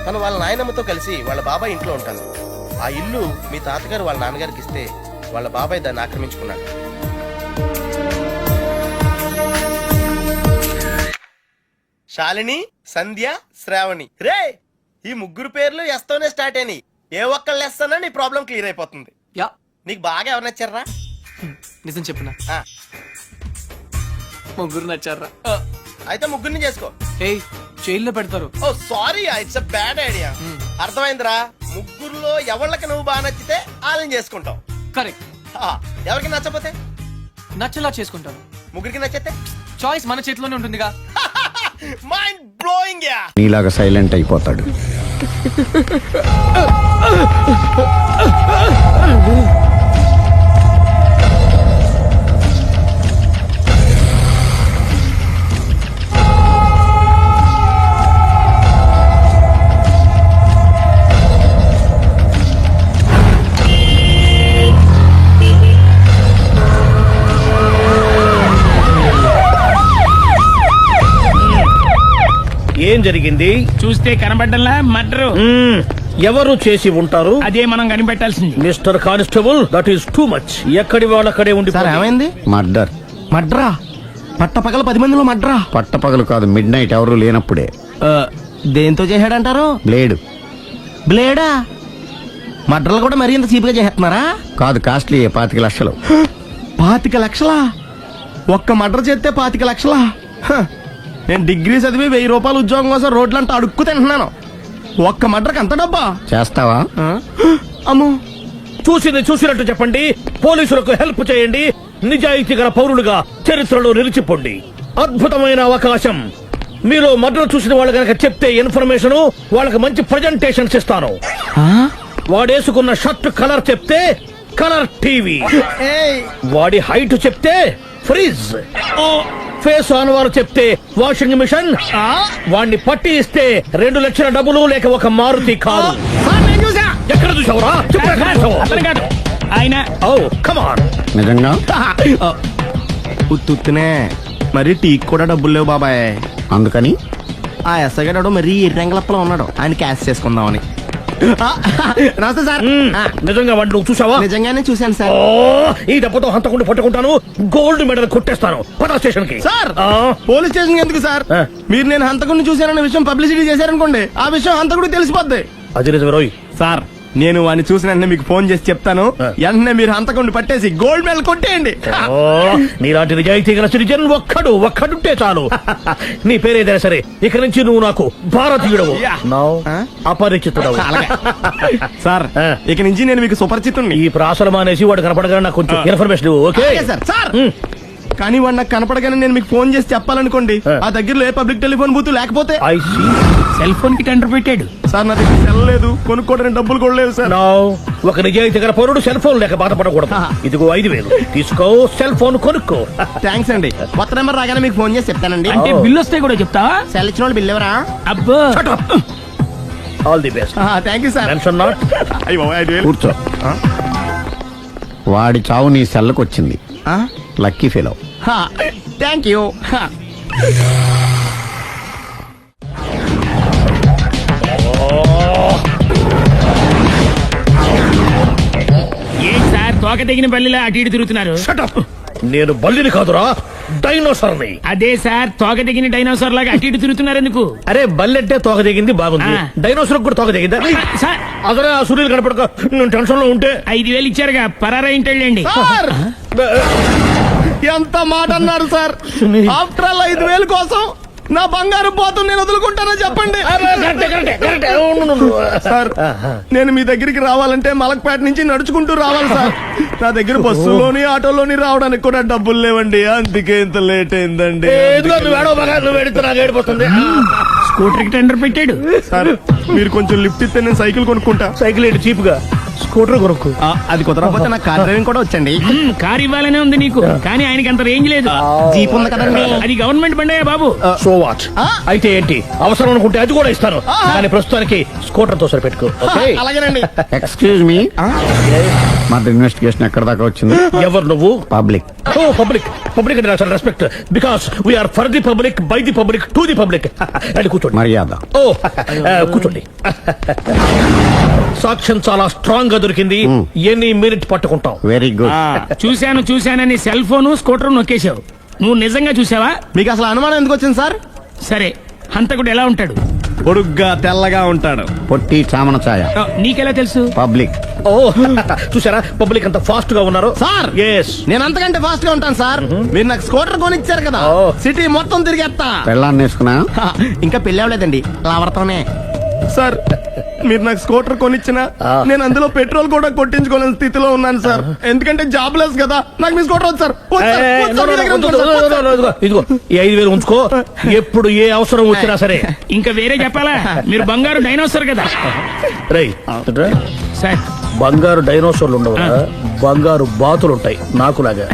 తను వాళ్ళ నాయనమ్మతో కలిసి వాళ్ళ బాబాయ్ ఇంట్లో ఉంటాను. ఆ ఇల్లు మీ తాతగారు వాళ్ళ నాన్నగారికి ఇస్తే వాళ్ళ బాబాయ్ దాన్ని ఆక్రమించుకున్నాడు. శాలిని, సంధ్య, శ్రావణి. రే ఈ ముగ్గురు పేర్లు ఎస్తోనే స్టార్ట్ అయినాయి. ఏ ఒక్కళ్ళు ఎస్తానో నీ ప్రాబ్లం క్లియర్ అయిపోతుంది. యా నీకు బాగా ఎవరు నచ్చారా? నిజం చెప్పినా ముగ్గురు నచ్చారా? అయితే ముగ్గురిని చేసుకో. హే జైల్లో పెడతారు. Oh sorry, it's a bad idea. అర్థమైందిరా? ముగ్గురులో ఎవళ్ళకి నువ్వు బాగా నచ్చితే వాళ్ళని చేసుకుంటావు. కరెక్ట్. ఎవరికి నచ్చపోతే నచ్చలా చేసుకుంటాను. ముగ్గురికి నచ్చితే చాయిస్ మన చేతిలోనే ఉంటుందిగా. Mind blowing yeah. నీలాగా సైలెంట్ అయిపోతాడు. ఏం జరిగింది? చూస్తే కనబడ్డంలా మర్డరు. ఎవరు చేసి ఉంటారు? అదే మనం కనిపెట్టాల్సింది. Mister constable, that is too much. ఎక్కడి వాళ్ళక్కడే ఉండి. ఏమైంది? మర్డర్. మడ్రా? పట్టపగల 10 మందిలో మడ్రా? పట్టపగలు కాదు, మిడ్ నైట్ ఎవరు లేనప్పుడే. దేంతో చేశాడంటారు? బ్లేడ్. బ్లేడా? మడ్రలు కూడా మరీ ఇంత చీప్ గా చేస్తున్నారా? కాదు, కాస్ట్లీ 25 లక్షలు. 25 లక్షలా? ఒక్క మడ్ర చేస్తే 25 లక్షలా? నేను డిగ్రీ చదివి 1000 రూపాయలు ఉద్యోగం కోసం రోడ్లంతా అడుక్కు తింటున్నాను. ఒక్క మడ్రకు అంత డబ్బా? చేస్తావా? అమ్మో. చూసినట్టు చెప్పండి. పోలీసులకు హెల్ప్ చేయండి. నిజాయితీ గల పౌరులుగా చరిత్రలో నిలిచిపోండి. అద్భుతమైన అవకాశం. మీలో మర్డర్ చూసిన వాళ్ళు కనుక చెప్తే ఇన్ఫర్మేషన్, వాళ్ళకి మంచి ప్రజెంటేషన్స్ ఇస్తాను. వాడేసుకున్న షర్ట్ కలర్ చెప్తే కలర్ టీవీ, వాడి హైట్ చెప్తే ఫ్రిజ్, ఫేస్ ఆన్ వారు చెప్తే వాషింగ్ మిషన్, వాడిని పట్టి ఇస్తే 2 లక్షల డబ్బులు లేక ఒక మారుతి కారు. ఎక్కడ చూసావురా? ఆయన కమాన్. నిజంగా? ఉత్తునే మరి టీకి కూడా డబ్బులు లేవు బాబాయ్. అందుకని ఆ ఎస్ఐగాడు మరీ ఎర్రంగలప్పలో ఉన్నాడు, ఆయన క్యాష్ చేసుకుందామని. నమస్తే సార్. నిజంగా వాడిని నువ్వు చూసావా? నిజంగానే చూశాను సార్. ఈ డబ్బుతో హంతకుండా పట్టుకుంటాను, గోల్డ్ మెడల్ కొట్టేస్తాను. పటా స్టేషన్ కి. సార్ పోలీస్ స్టేషన్ ఎందుకు సార్? మీరు నేను హంతకుడిని చూశానన్న విషయం పబ్లిసిటీ చేశారనుకోండి, ఆ విషయం హంతకుడికి తెలిసిపోద్ది. అది నిజమే రోయ్. సార్ నేను వాడిని చూసిన వెంటనే మీకు ఫోన్ చేసి చెప్తాను. వెంటనే మీరు హంతకుడిని పట్టేసి గోల్డ్ మెడల్ కొట్టేయండి. నీలాంటి నిజాయితీ గల సిటిజన్ ఒక్కడుంటే చాలు. నీ పేరేదైనా సరే, ఇక నుంచి నువ్వు నాకు భారతీయుడవు, అపరిచితుడవు. సార్ ఇక నుంచి నేను మీకు సుపరిచితుణ్ణి. ఈ ప్రాసలు మానేసి వాడు కనపడగానే నాకు కొంచెం ఇన్ఫర్మేషన్ ఇవ్వు. Okay sir. సార్ కానీ వాడు నాకు కనపడగానే నేను మీకు ఫోన్ చేసి చెప్పాలనుకోండి, ఆ దగ్గరలో ఏ పబ్లిక్ టెలిఫోన్ బూత్ లేకపోతే. సెల్ ఫోన్ కి టెండర్ పెట్టాడు. సార్ నా దగ్గర సెల్ లేదు, కొనుక్కోవడానికి డబ్బులు కూడా లేవు సార్. ఒక నిజాయితీ గల పౌరుడు సెల్ ఫోన్ లేక బాధపడకూడదు. ఇదిగో 5000 తీసుకో, సెల్ ఫోన్ కొనుక్కో. థ్యాంక్స్ అండి. కొత్త నెంబర్ రాగానే మీకు ఫోన్ చేసి చెప్తానండి. అంటే బిల్లు వస్తే కూడా చెప్తావా? సెల్ ఇచ్చిన వాళ్ళు బిల్ ఎవరా? అబ్బో. All the best. Thank you sir. Mention not. కూర్చో. వాడి చావు నీ సెల్లకు వచ్చింది. Lucky fellow. Thank you. ఏం సార్ తోక తెగిన బల్లిలా అటు ఇటు తిరుగుతున్నారు? నేను బల్లిని కాదురా, డైనోసార్ని. అదే సార్ తోక తెగిన డైనోసార్ లాగా అటు ఇటు తిరుగుతున్నారు ఎందుకు? అరే బల్లెట్టే తోక దిగింది బాగుంది, డైనోసార్ కూడా తోక దిగిందా? సార్ అదరే ఆ సూర్యులు కనపడక నేను టెన్షన్ లో ఉంటే 5000 ఇచ్చారుగా, పరారా ఇంటండి. ఎంత మాట అన్నారు సార్. ఆఫ్టర్ ఆల్ 5,000 కోసం నా బంగారు పోతు నేను వదులుకుంటానో చెప్పండి సార్. నేను మీ దగ్గరికి రావాలంటే మలక్పేట నుంచి నడుచుకుంటూ రావాలి సార్. నా దగ్గర బస్సులోని ఆటోలోని రావడానికి కూడా డబ్బులు లేవండి. అందుకే ఇంత లేట్ అయిందండి. స్కూటర్ కి టెండర్ పెట్టాడు. సార్ మీరు కొంచెం లిఫ్ట్ ఇస్తే నేను సైకిల్ కొనుక్కుంటా. సైకిల్ ఏంటి చీప్ గా, స్కూటర్ కొనుక్కు. అది కుదరకపోతే నాకు కార్ డ్రైవింగ్ కూడా వచ్చండి. కార్ ఇవ్వాలనే ఉంది నీకు, కానీ ఆయనకి అంత రేంజ్ లేదు. జీప్ ఉంది కదండి. అది గవర్నమెంట్ బండే బాబు. సో వాట్ అయితే ఏంటి, అవసరం అనుకుంటే అది కూడా ఇస్తాను, కానీ ప్రస్తుతానికి స్కూటర్ తో సరిపెట్టుకో. అలాగేనండి. ఎక్స్క్యూజ్ మీ, మా ఇన్వెస్టిగేషన్ ఎక్కడ దాకా వచ్చింది? ఎవరు నువ్వు? పబ్లిక్. ఓ పబ్లిక్. పబ్లిక్ అంటే చాలా respect, because we are for the public, by the public, to the public. అది కూర్చోండి. మర్యాద. ఓ కూర్చోండి. సాక్ష్యం చాలా స్ట్రాంగ్ గా దొరికింది. ఎన్ని మినిట్ పట్టుకుంటాం. Very good. చూశానని సెల్ ఫోన్ స్కూటర్ నొక్కేశావు. నువ్వు నిజంగా చూసావా? మీకు అసలు అనుమానం ఎందుకు వచ్చింది సార్? సరే, హంతకుడు ఎలా ఉంటాడు? పొడుగ్గా తెల్లగా ఉంటాడు. పొట్టి చామన ఛాయ. నీకెలా తెలుసు? పబ్లిక్. ఓ చూసారా, పబ్లిక్ అంత ఫాస్ట్ గా ఉన్నారు. సార్ ఎస్, నేను అంతకంటే ఫాస్ట్ గా ఉంటాను సార్. మీరు నాకు స్కూటర్ కొనిచ్చారు కదా, సిటీ మొత్తం తిరిగేస్తా. పెళ్ళాన్ని వేసుకున్నా? ఇంకా పెళ్లి అవ్వలేదండి, లావర్తోనే. సార్ మీరు నాకు స్కూటర్ కొనిచ్చిన నేను అందులో పెట్రోల్ కూడా కొట్టించుకోలేని స్థితిలో ఉన్నాను సార్. ఎందుకంటే జాబ్ లెస్ కదా. నాకు మీ స్కూటర్ వద్దు సార్. ఇదిగో ఈ 5,000 ఉంచుకో. ఎప్పుడు ఏ అవసరం వచ్చినా సరే. ఇంకా వేరే చెప్పాలా? మీరు బంగారు డైనోసార్ కదా. రై సార్, బంగారు డైనోసార్లు ఉండవు, బంగారు బాతులు ఉంటాయి నాకులాగా.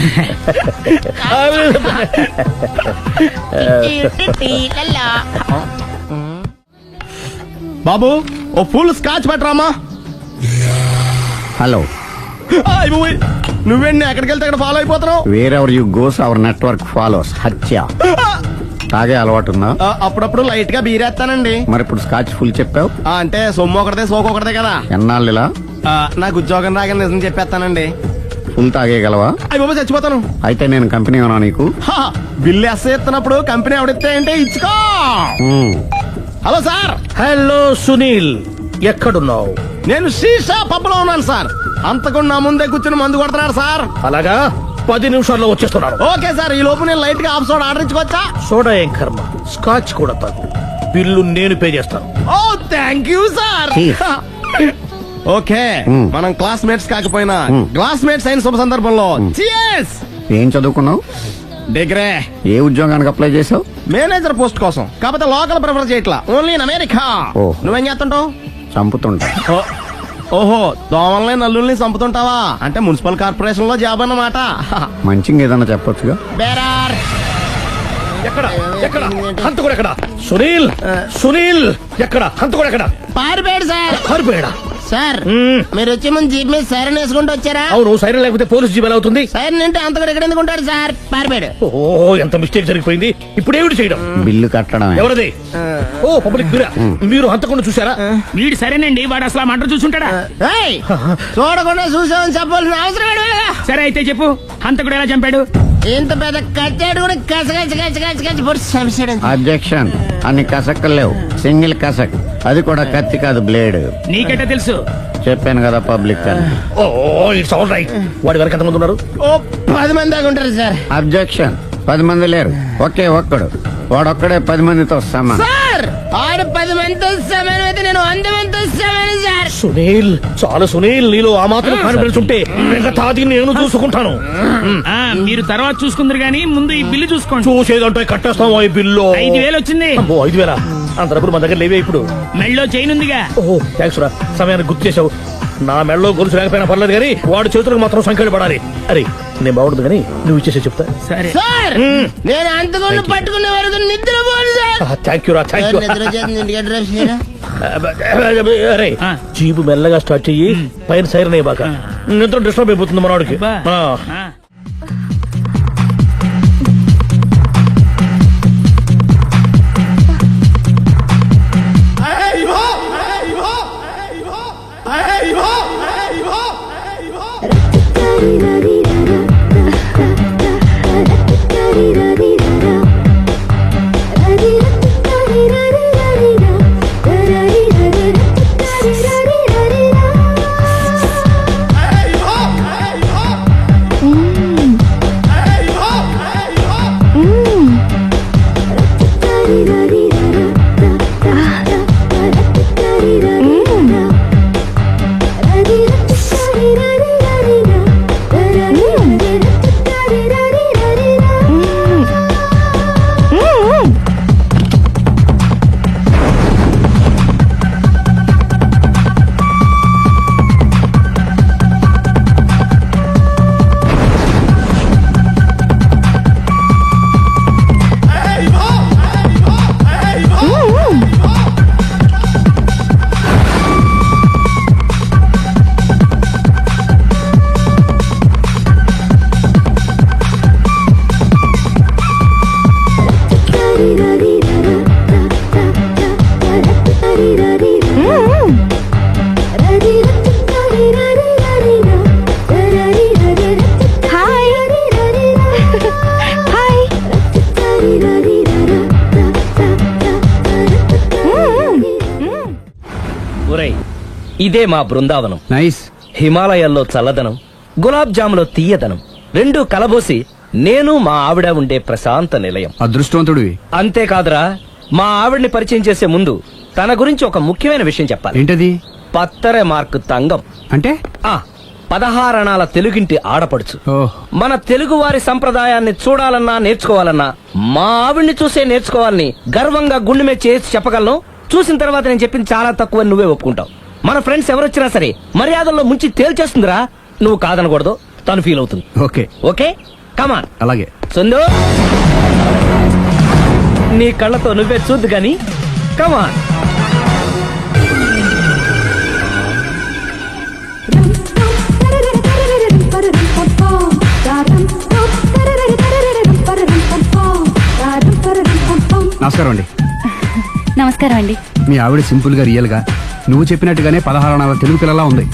బాబు ఓ ఫుల్ స్కాచ్ పెట్టరామా. హలో. నువ్వేండి ఎక్కడికి వెళ్తే అక్కడ ఫాలో అయిపోతున్నావు? Wherever you goes our network follows. హత్య. తాగే అలవాటు ఉందా? అప్పుడప్పుడు లైట్ గా బీరేస్తానండి. మరి ఇప్పుడు స్కాచ్ ఫుల్ చెప్పావు అంటే సొమ్ము ఒకటిదే సోకు ఒకటిదే కదా. ఎన్నాళ్ళు ఇలా? నాకు ఉద్యోగం రాగానే నిజం చెప్పేస్తానండి. ఫుల్ తాగేయగలవా? అయ్యి బాబు చచ్చిపోతాను. అయితే నేను కంపెనీ ఉన్నా నీకు? బిల్లు ఎస్ ఎత్తినప్పుడు కంపెనీ ఎవడిస్తే అంటే ఇచ్చుకో. Hello sir. హలో సునీల్, ఎక్కడున్నావు? నేను శీషా పబ్ లో ఉన్నాను సార్. అంతకుండా నా ముందే కూర్చుని మందు కొడుతున్నాడు సార్. అలాగా, 10 నిమిషాల్లో వచ్చేస్తున్నాను. Okay sir. ఈ లోపు నేను లైట్ గా హాఫ్ సోడా ఆర్డర్ ఇచ్చుకోవచ్చా? సోడా ఏం కర్మ, స్కాచ్ కూడా తాగు. బిల్లు నేను పే చేస్తాను. ఓ థ్యాంక్ యూ సార్. ఓకే, మనం క్లాస్మేట్స్ కాకపోయినా క్లాస్మేట్స్ అయిన శుభ సందర్భంలో cheers. ఏం చదువుకున్నావు? డిగ్రీ. ఏ ఉద్యోగానికి అప్లై చేసావు? మేనేజర్ పోస్ట్ కోసం. కాకపోతే లోకల్ ప్రిఫర్ చేయట్లా, ఓన్లీ ఇన్ అమెరికా. నువ్వేం చేస్తుంటావు? చంపుతుంటా. ఓహో, దోమల్ని నల్లుల్ని చంపుతుంటావా? అంటే మున్సిపల్ కార్పొరేషన్ లో జాబ్ అన్నమాట. మంచిగా ఏదన్నా చెప్పొచ్చుగా. బేరార్. ఎక్కడ ఎక్కడ హంతకుడు ఎక్కడ? సునీల్, సునీల్ ఎక్కడ? హంతకుడు ఎక్కడ? పారిపోయాడు సార్. పారిపోయాడా? సార్ మీరు వచ్చే ముందు జీప్ మీద సైరన్ వేసుకుంటూ వచ్చారా? అవును, సైరన్ లేకపోతే పోలీస్ జీప్ ఎలా అవుతుంది? సైరన్ అంటే అంతగా ఎక్కడ ఎందుకు ఉంటాడు సార్? పారిపోయాడు. ఓ ఎంత మిస్టేక్ జరిగిపోయింది. ఇప్పుడు ఏమిటి చేయడం? బిల్లు కట్టడం. ఎవరది? ఓ పబ్లిక్ బిరా. మీరు హంతకుండా చూసారా? వీడు సరేనండి, వాడు అసలు ఆ మంట చూసుంటాడా? చూడకుండా చూసామని చెప్పాల్సిన అవసరం లేదా? సరే అయితే చెప్పు, హంతకుడు ఎలా చంపాడు? ఇంత పెద్ద కచ్చాడు కూడా కసగచ్చి అబ్జెక్షన్. అన్ని కసక్కలు లేవు, సింగిల్ కసక్. అది కూడా కత్తి కాదు, బ్లేడ్. నీకెట్టా తెలుసు? చెప్పాను కదా పబ్లిక్ అని. Oh it's all right. వాడి వరకు ఎంతమంది ఉన్నారు? ఓ 10 మంది దాకా ఉంటారు సార్. అబ్జెక్షన్. 10 మంది లేరు, ఒకే ఒక్కడు. వాడొక్కడే 10 మందితో సమానం. సార్ ఆడు 10 మందితో సమానం అయితే నేను 100 మందితో సమానం సార్. సునీల్, చాలు సునీల్, నీలో ఆ మాత్రం కాన్ఫిడెన్స్ ఉంటే మిగతాది నేను చూసుకుంటాను. మీరు తర్వాత చూసుకుందరు గానీ ముందు ఈ బిల్లు చూసుకోండి. చూసేదంటే కట్టేస్తాం. ఈ బిల్లు 5,000 వచ్చింది. 5,000 అంత డబ్బులు మన దగ్గర లేవే. ఇప్పుడు మెళ్ళో చైన్ ఉందిగా. ఓహో థ్యాంక్స్ రా, సమయానికి గుర్తు చేసావు. నా మెళ్ళలో గొలుసు లేకపోయినా పర్లేదు కానీ వాడి చేతులకు మాత్రం సంఖ్యలు పడాలి. అరే నేను బాగుంటుంది కానీ నువ్వు ఇచ్చేసే చెప్తా. సరే సార్. నేను అంతకుండా పట్టుకునే వరకు నిద్రపోను సార్. థ్యాంక్ యూ రా, థ్యాంక్ యూ. అరే జీపు మెల్లగా స్టార్ట్ చెయ్యి, పైన సైరన్ అయ్యి బాగా నిద్ర డిస్టర్బ్ అయిపోతుంది మనవాడికి. ఒరేయ్, ఇదే మా బృందావనం. నైస్. హిమాలయాల్లో చల్లదనం, గులాబ్ జాములో తీయదనం రెండూ కలబోసి నేను మా ఆవిడ ఉండే ప్రశాంత నిలయం. అదృష్టవంతుడివి. అంతేకాదురా, మా ఆవిడ్ని పరిచయం చేసే ముందు తన గురించి ఒక ముఖ్యమైన విషయం చెప్పాలి. ఏంటది? పత్తరె మార్కు తంగం అంటే 16 అణాల తెలుగింటి ఆడపడుచు. ఓహ్. మన తెలుగు వారి సంప్రదాయాన్ని చూడాలన్నా నేర్చుకోవాలన్నా మా ఆవిడ్ని చూసే నేర్చుకోవాలని గర్వంగా గుండె మీద చేసి చెప్పగలను. చూసిన తర్వాత నేను చెప్పింది చాలా తక్కువ నువ్వే ఒప్పుకుంటావు. మన ఫ్రెండ్స్ ఎవరొచ్చినా సరే మర్యాదల్లో ముంచి తేల్చేస్తుందిరా. నువ్వు కాదనకూడదు, తను ఫీల్ అవుతుంది. Okay okay come on. అలాగే. సుందు, నీ కళ్ళతో నువ్వే చూద్దు గాని కమాన్. నమస్కారం అండి. నమస్కారం అండి. మీ ఆవిడ సింపుల్ గా రియల్ గా నువ్వు చెప్పినట్టుగానే 16 అణాల తెలుగు పిల్లలా ఉంది.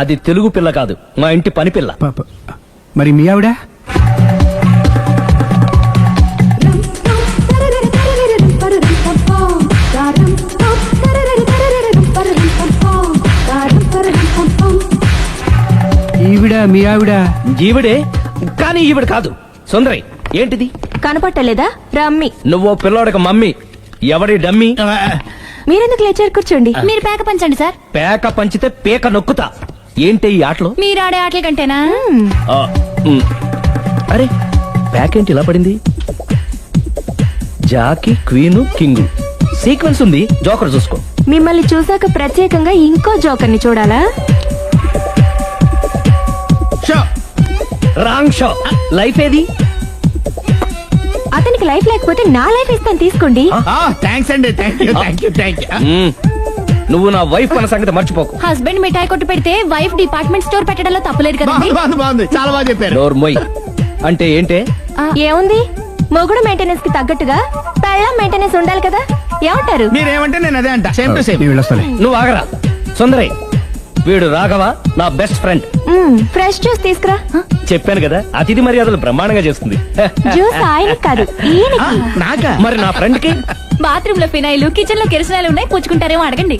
అది తెలుగు పిల్ల కాదు, మా ఇంటి పని పిల్ల. మరి మీ ఆవిడ? ఈవిడ మీ ఆవిడ? ఈవిడే, కానీ ఈవిడ కాదు. సుందరి, ఏంటిది కనపట్టలేదా? రమ్మి. నువ్వు పిల్లోడక మమ్మీ. ఎవడి డమ్మీ? మీరెందుకు లేచారు? కూర్చోండి. మీరు పేక పంచండి సార్. పేక పంచితే పేక నొక్కుతా. ఏంటి ఈ ఆటలు? మీరు ఆడే ఆటల కంటేనా? అరే, పేకేంటి ఇలా పడింది? జాకి, క్వీను, కింగు సీక్వెన్స్ ఉంది. జోకర్ చూసుకో. మిమ్మల్ని చూసాక ప్రత్యేకంగా ఇంకో జోకర్ని చూడాలా? Wrong show. లైఫ్ ఏది? అతనికి లైఫ్ లేకపోతే నా లైఫ్ ఇస్తాను, తీసుకోండి. థ్యాంక్స్ అండి. Thank you. నువ్వు నా వైఫ్ అన్న సంగతి మర్చిపోకు. హస్బెండ్ మిఠాయి కొట్టు పెడితే వైఫ్ డిపార్ట్మెంట్ స్టోర్ పెట్టడంలో తప్పలేదు కదండి. బాగుంది, చాలా బాగా చెప్పారు. డోర్ మొయ్. అంటే ఏంటే? ఏముంది, మొగుడు మెయింటెనెన్స్ కి తగ్గట్టుగా పెళ్ళాం మెయింటెనెన్స్ ఉండాలి కదా. ఏమంటారు? మీరేమంటే నేను అదే అంట. Same to same. నువ్వు ఆగరా. సుందరి, వీడు రాఘవ, నా బెస్ట్ ఫ్రెండ్. ఫ్రెష్ జ్యూస్ తీసుకురా. చెప్పాను కదా, అతిథి మర్యాదలు బ్రహ్మాండంగా చేస్తుంది. జ్యూస్ ఆయన కాదు, ఈయనకి. నాకా? మరి నా ఫ్రెండ్ కి? బాత్రూమ్ లో ఫినాయిల్, కిచెన్ లో కిరసనాయిలు ఉన్నాయి, పుచ్చుకుంటారేమో అడగండి.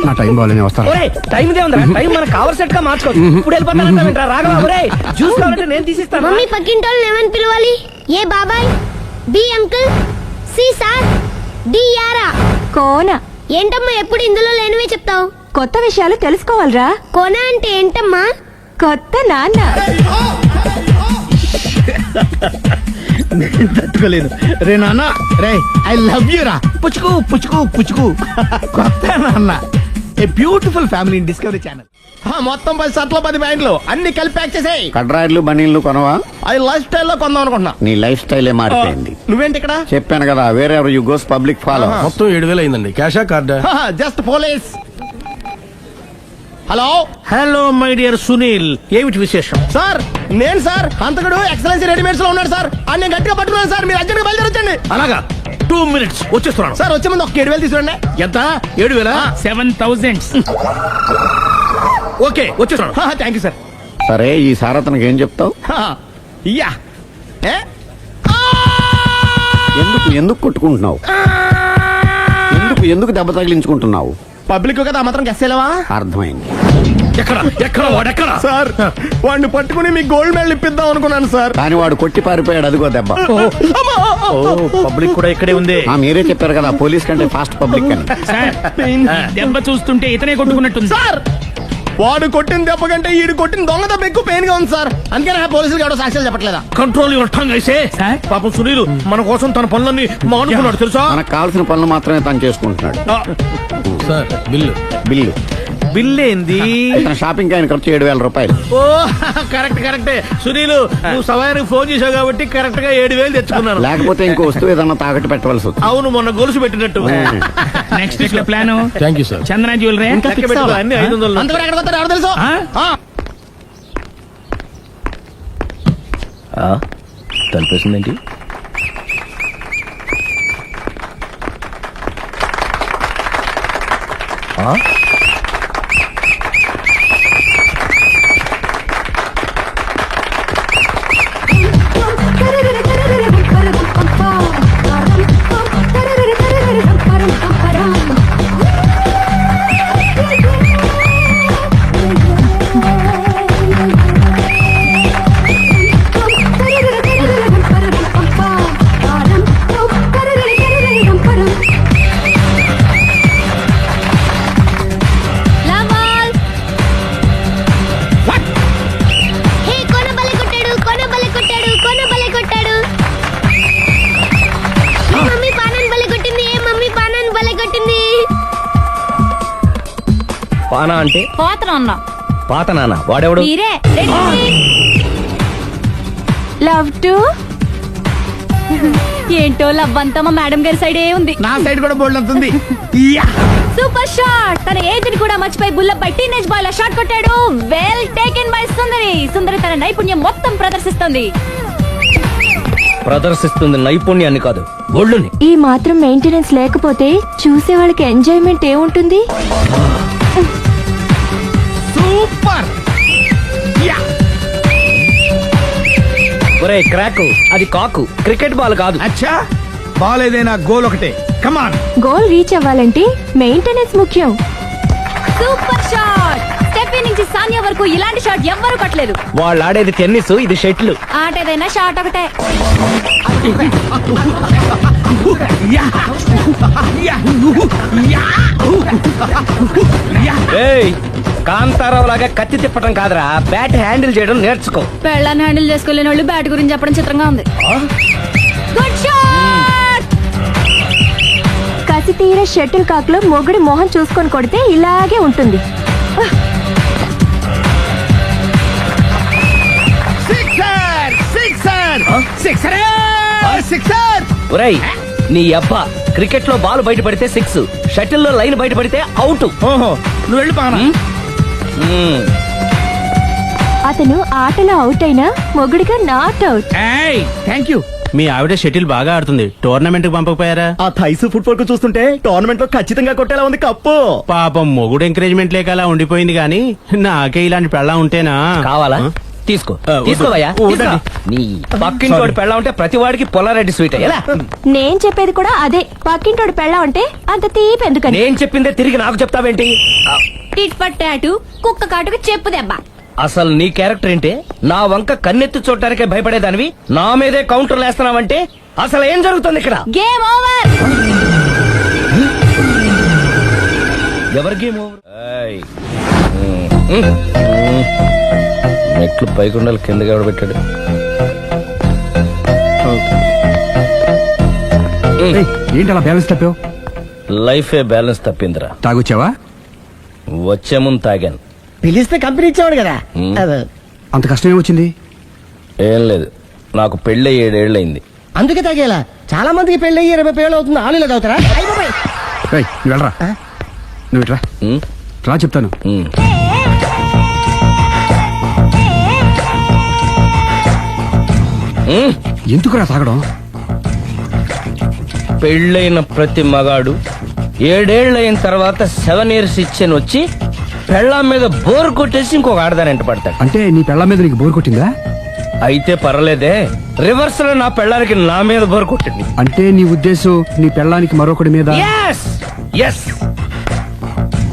నా టైం బాగాలేనే వస్తాను. ఒరే, టైం ఇదే ఉందా? టైం మనకు కవర్ సెట్ గా మార్చుకోవచ్చు. ఇప్పుడు వెళ్ళిపోతానంటా రాఘవ. ఒరే, జ్యూస్ కావాలంటే నేను తీసిస్తాను. మమ్మీ పక్కింటోళ్ళని ఏమని పిలవాలి? ఏ బాబాయ్, B uncle, C sir, D యారా. కోన. ఏంటమ్మా ఎప్పుడు ఇందులో లేనివే చెప్తావు? కొత్త విషయాలు తెలుసుకోవాలరా. కోన అంటే ఏంటమ్మా? కొత్త నాన్న. తట్టుకోలేదు రే నాన్న. రే, ఐ లవ్ యూ రా. పుచ్చుకు పుచ్చుకు పుచ్చుకు. కొత్త నాన్న. A beautiful family in discovery channel. మొత్తం 10 షర్ట్లు 10 ప్యాంట్లు అన్ని కలిపి ప్యాక్ చేసేయ్. కడ్రాయిలు బనీళ్లు కొనవా? అది లైఫ్ స్టైల్లో కొందాం అనుకుంటున్నా. నీ లైఫ్ స్టైలే మారిపోయింది. నువ్వేంటి ఇక్కడ? చెప్పాను కదా, వేరే ఎవరు యు గోస్ పబ్లిక్ ఫాలో. మొత్తం 7,000 అయిందండి. క్యాషా కార్డా? Just police. Hello. Hello my dear Sunil, ఏమిటి విశేషం? సార్, నేను సార్ హంతకుడు ఎక్సలెన్సీ రెడీమేడ్స్ లో ఉన్నాడు సార్. అని నేను గట్టిగా పట్టుకున్నాను సార్. మీరు అర్జెంట్గా బయలుదేరొచ్చండి. అలాగా, 2 minutes వచ్చేస్తున్నాను. సార్, వచ్చే ముందు ఒక 7,000 తీసుకురండి. ఎంత? 7,000? 7,000. ఓకే, వచ్చేస్తున్నాను. Thank you sir. సరే, ఈ సార్ అతనికి ఏం చెప్తావు? ఇయ్యా. ఎందుకు కొట్టుకుంటున్నావు? ఎందుకు దెబ్బ తగిలించుకుంటున్నావు? పబ్లిక్ కదా మాత్రం గెస్సేలేవా? అర్థమైంది. వాడెక్కడ? సార్, వాడిని పట్టుకుని మీకు గోల్డ్ మెడల్ ఇప్పిద్దాం అనుకున్నాను సార్. కానీ వాడు కొట్టి పారిపోయాడు. అదిగో దెబ్బ. పబ్లిక్ కూడా ఇక్కడే ఉంది. మీరే చెప్పారు కదా, పోలీస్ కంటే ఫాస్ట్ పబ్లిక్ అని. దెబ్బ చూస్తుంటే ఇతనే కొట్టుకున్నట్టుంది. సార్, వాడు కొట్టిన దెబ్బ కంటే ఈడు కొట్టిన దొంగ దెబ్బ ఎక్కువ పెయిన్ గా ఉంది సార్. అందుకని పోలీసులు ఎవడో సాక్ష్యాలు చెప్పట్లేదా? కంట్రోల్ యువర్ టంగ్ అయితే. పాపం సునీల్ మన కోసం తన పనులన్నీ మానుకున్నాడు తెలుసా? మనకు కావాల్సిన పనులు మాత్రమే తను చేసుకుంటున్నాడు. సార్, బిల్లు ఏంది? ఇతను షాపింగ్ ఆయన ఖర్చు 7,000 రూపాయలు. ఓ, కరెక్టే. సునీల్, నువ్వు సమయానికి ఫోన్ చేసావు కాబట్టి కరెక్ట్ గా 7,000 తెచ్చుకున్నాను. లేకపోతే ఇంకో వస్తువు ఏదన్నా తాకట్టు పెట్టవలసి వస్తుంది. అవును, మొన్న గొలుసు పెట్టినట్టు. నెక్స్ట్ వీక్ లో plan. Thank you sir. Chandra jewellery అన్ని 500. అంతవరకు ఎక్కడ పోతారు ఎవరు తెలుసు? తలిపేసిందేంటి? పానా అంటే పోతన అన్నా పాత నాన్న వాడెవడు మీరే లవ్ టు ఏంటో లవ్ అంతా మా మేడం గారి సైడే ఉంది. నా సైడ్ కూడా బోల్డ్ అవుతుంది. Super shot. తన ఏజ్ ని కూడా మర్చిపోయి బుల్లపై టీనేజ్ బాయ్ లా షాట్ కొట్టాడు. వెల్ టేకెన్ బై సుందరి. సుందరి తన నైపుణ్యం మొత్తం ప్రదర్శిస్తుంది. ప్రదర్శిస్తుంది నైపుణ్యాన్ని కాదు, ఒళ్ళుని. ఈ మాత్రం మెయింటెనెన్స్ లేకపోతే చూసే వాళ్ళకి ఎంజాయ్మెంట్ ఏముంటుంది? సూపర్. ఒరే క్రాకు, అది కాకు, క్రికెట్ బాల్ కాదు. అచ్చా, బాల్ ఏదైనా గోల్ ఒకటే. కమాన్. గోల్ రీచ్ అవ్వాలంటే మెయింటెనెన్స్ ముఖ్యం. Super shot. స్టెఫీ నుంచి సానియా వరకు ఇలాంటి షాట్ ఎవ్వరూ కొట్టలేదు. వాళ్ళు ఆడేది టెన్నిస్, ఇది షటిల్. ఆట ఏదైనా షాట్ ఒకటే. కాంతారావు లాగా కత్తి తిప్పటం కాదురా, బ్యాట్ హ్యాండిల్ చేయడం నేర్చుకో. పెళ్ళాన్ని హ్యాండిల్ చేసుకోలేని వాళ్ళు బ్యాట్ గురించి చెప్పడం చిత్రంగా ఉంది. Good shot. కసి తీర షటిల్ కాక్ లో మొగుడి మొహం చూసుకొని కొడితే ఇలాగే ఉంటుంది. ఒరేయ్, నీ అబ్బా క్రికెట్ లో బాల్ బయట పడితే 6, షటిల్ లో లైన్ బయట పడితే అవుట్. నువ్వు వెళ్ళి పానా. అతను ఆటలో అవుట్ అయినా మొగుడిగా నాట్ అవుట్. Thank you. మీ ఆవిడ షటిల్ బాగా ఆడుతుంది, టోర్నమెంట్ కి పంపకపోయారా? ఆ థైస్ ఫుట్బాల్ కు చూస్తుంటే టోర్నమెంట్ లో ఖచ్చితంగా కొట్టేలా ఉంది కప్పు. పాపం మొగుడు ఎంకరేజ్మెంట్ లేక అలా ఉండిపోయింది గానీ నాకే ఇలాంటి పెళ్ళా ఉంటేనా. కావాలా? తీసుకో, తీసుకోవయ్యా. నీ పక్కింటోడి పెళ్ళ ఉంటే ప్రతి వాడికి పొలారెడ్డి స్వీట్ ఎలా? నేను చెప్పేది కూడా అదే. పక్కింటోడు పెళ్ళా ఉంటే అంత తీపి ఎందుకని? నేను చెప్పిందే తిరిగి నాకు చెప్తావేంటి? టిట్ ఫర్ టాటు, కుక్క కాటుకు చెప్పు దెబ్బ. అసలు నీ క్యారెక్టర్ ఏంటి? నా వంక కన్నెత్తి చూడటానికే భయపడేదానివి నా మీదే కౌంటర్ వేస్తున్నావంటే అసలు ఏం జరుగుతుంది ఇక్కడ? Game over. ఎవరి గేమ్ ఓవర్? మెట్లు పైకుండలు కిందకి ఎవడ పెట్టాడు? ఏంటి అలా బ్యాలెన్స్ తప్పావు? లైఫే బ్యాలెన్స్ తప్పిందిరా. తాగొచ్చావా? వచ్చే ముందు తాగాను. పిలిస్తే కంపెనీ ఇచ్చేవాడు కదా. అంత కష్టం ఏమొచ్చింది? ఏం లేదు, నాకు పెళ్ళి 7 ఏళ్ళయింది. అందుకే తాగేలా. చాలా మందికి పెళ్లి 20 ఏళ్ళు అవుతుంది. ఆలు తాగుతారా? నువ్వు వెళ్ళరా, నువ్వు ఇట్రా రా చెప్తాను. ఎందుకురా తాగడం? పెళ్ళైన ప్రతి మగాడు 7 ఏళ్ళైన తర్వాత 7 years ఇచ్చాను వచ్చి పెళ్ళాం మీద బోర్ కొట్టేసి ఇంకొక ఆడదానంట పడతాడు. అంటే నీ పెళ్ళ మీద నీకు బోర్ కొట్టిందా? అయితే పర్లేదే, రివర్స్ లో నా పెళ్ళానికి నా మీద బోర్ కొట్టింది. అంటే నీ ఉద్దేశం నీ పెళ్ళానికి మరొకటి మీద? ఎస్.